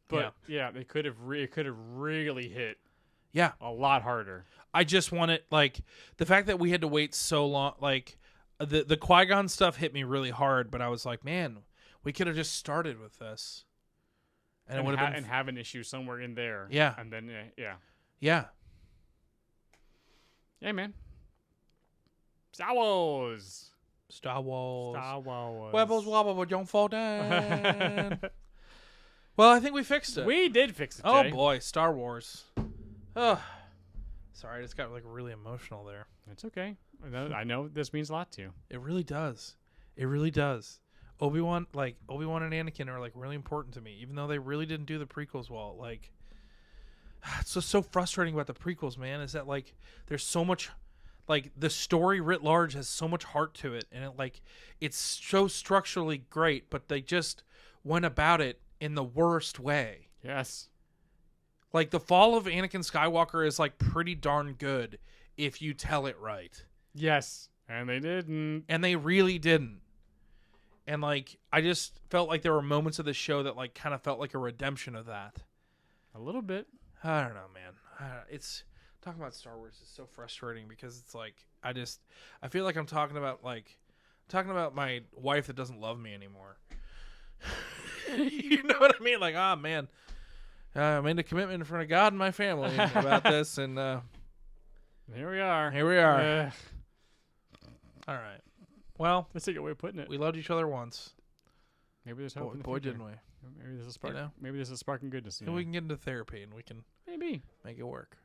But yeah, they could have it could have really hit Yeah. a lot harder. I just want it, like, the fact that we had to wait so long, like, the Qui-Gon stuff hit me really hard, but I was like, man, we could have just started with this. And it would have been... and have an issue somewhere in there. Yeah. And then, yeah. Yeah. Yeah, man. Star Wars. Star Wars. Star Wars. Webbles wobble, but don't fall down. Well, I think we fixed it. We did fix it, Oh, Jay. boy. Star Wars. Ugh. Sorry, I just got, like, really emotional there. It's okay. I know this means a lot to you. It really does. It really does. Obi-Wan and Anakin are, like, really important to me, even though they really didn't do the prequels well. Like, it's just so frustrating about the prequels, man, is that, like, there's so much, like, the story writ large has so much heart to it, and it, like, it's so structurally great, but they just went about it in the worst way. Yes. Like, the fall of Anakin Skywalker is, like, pretty darn good if you tell it right. Yes. And they didn't. And they really didn't. And, like, I just felt like there were moments of the show that, like, kind of felt like a redemption of that. A little bit. I don't know, man. It's talking about Star Wars is so frustrating because it's like I feel like I'm talking about my wife that doesn't love me anymore. You know what I mean? Like, oh man, I made a commitment in front of God and my family about this, and Here we are. here we are. All right. Well, That's a good way of putting it. we loved each other once. Maybe there's hope in the Boy, future. didn't we? Maybe there's a spark. You know? Maybe there's a spark in goodness. And we can get into therapy and we can Maybe. make it work.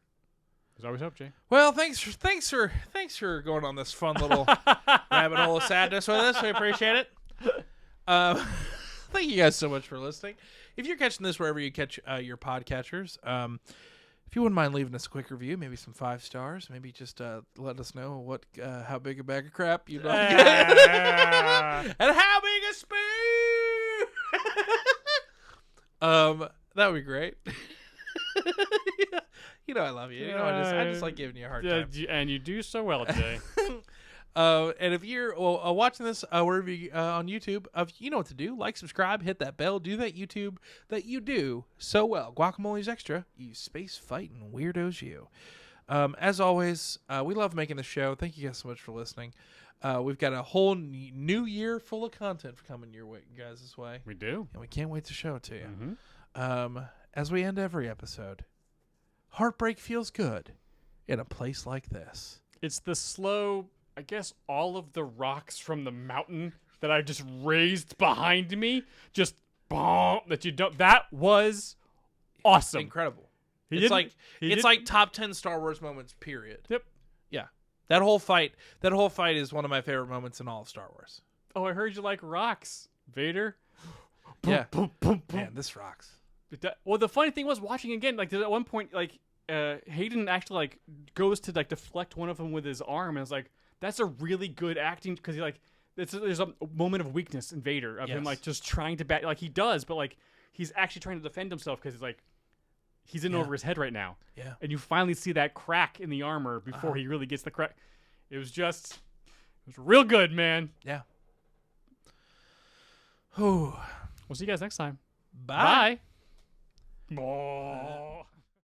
There's always hope, Jay. Well, thanks for going on this fun little rabbit hole of sadness with us. We appreciate it. Thank you guys so much for listening. If you're catching this wherever you catch your podcatchers, if you wouldn't mind leaving us a quick review, maybe some 5 stars, maybe just let us know how big a bag of crap you'd like, and how big a spoon. That would be great. Yeah. You know I love you. You know I just like giving you a hard time. And you do so well, Jay. And if you're watching this wherever you, on YouTube, you know what to do. Like, subscribe, hit that bell, do that YouTube that you do so well. Guacamole's Extra, you space fighting weirdos you. As always, we love making the show. Thank you guys so much for listening. We've got a whole new year full of content coming your way, guys, this way. We do. And we can't wait to show it to you. Mm-hmm. As we end every episode, heartbreak feels good in a place like this. It's the slow, I guess, all of the rocks from the mountain that I just raised behind me, just boom, that you don't. That was awesome. Incredible. He It's didn't- like top 10 Star Wars moments, period. Yep. Yeah. That whole fight is one of my favorite moments in all of Star Wars. Oh, I heard you like rocks, Vader. Yeah. Boom, boom, boom. Man, this rocks. Well, the funny thing was watching again. Like at one point, like Hayden actually like goes to like deflect one of them with his arm, and it's like that's a really good acting because he like there's a moment of weakness in Vader of him Yes. like just trying to bat like he does, but like he's actually trying to defend himself because he's in over his head right now. Yeah. And you finally see that crack in the armor before he really gets the crack. It was real good, man. Yeah. Whew. We'll see you guys next time. Bye. Bye.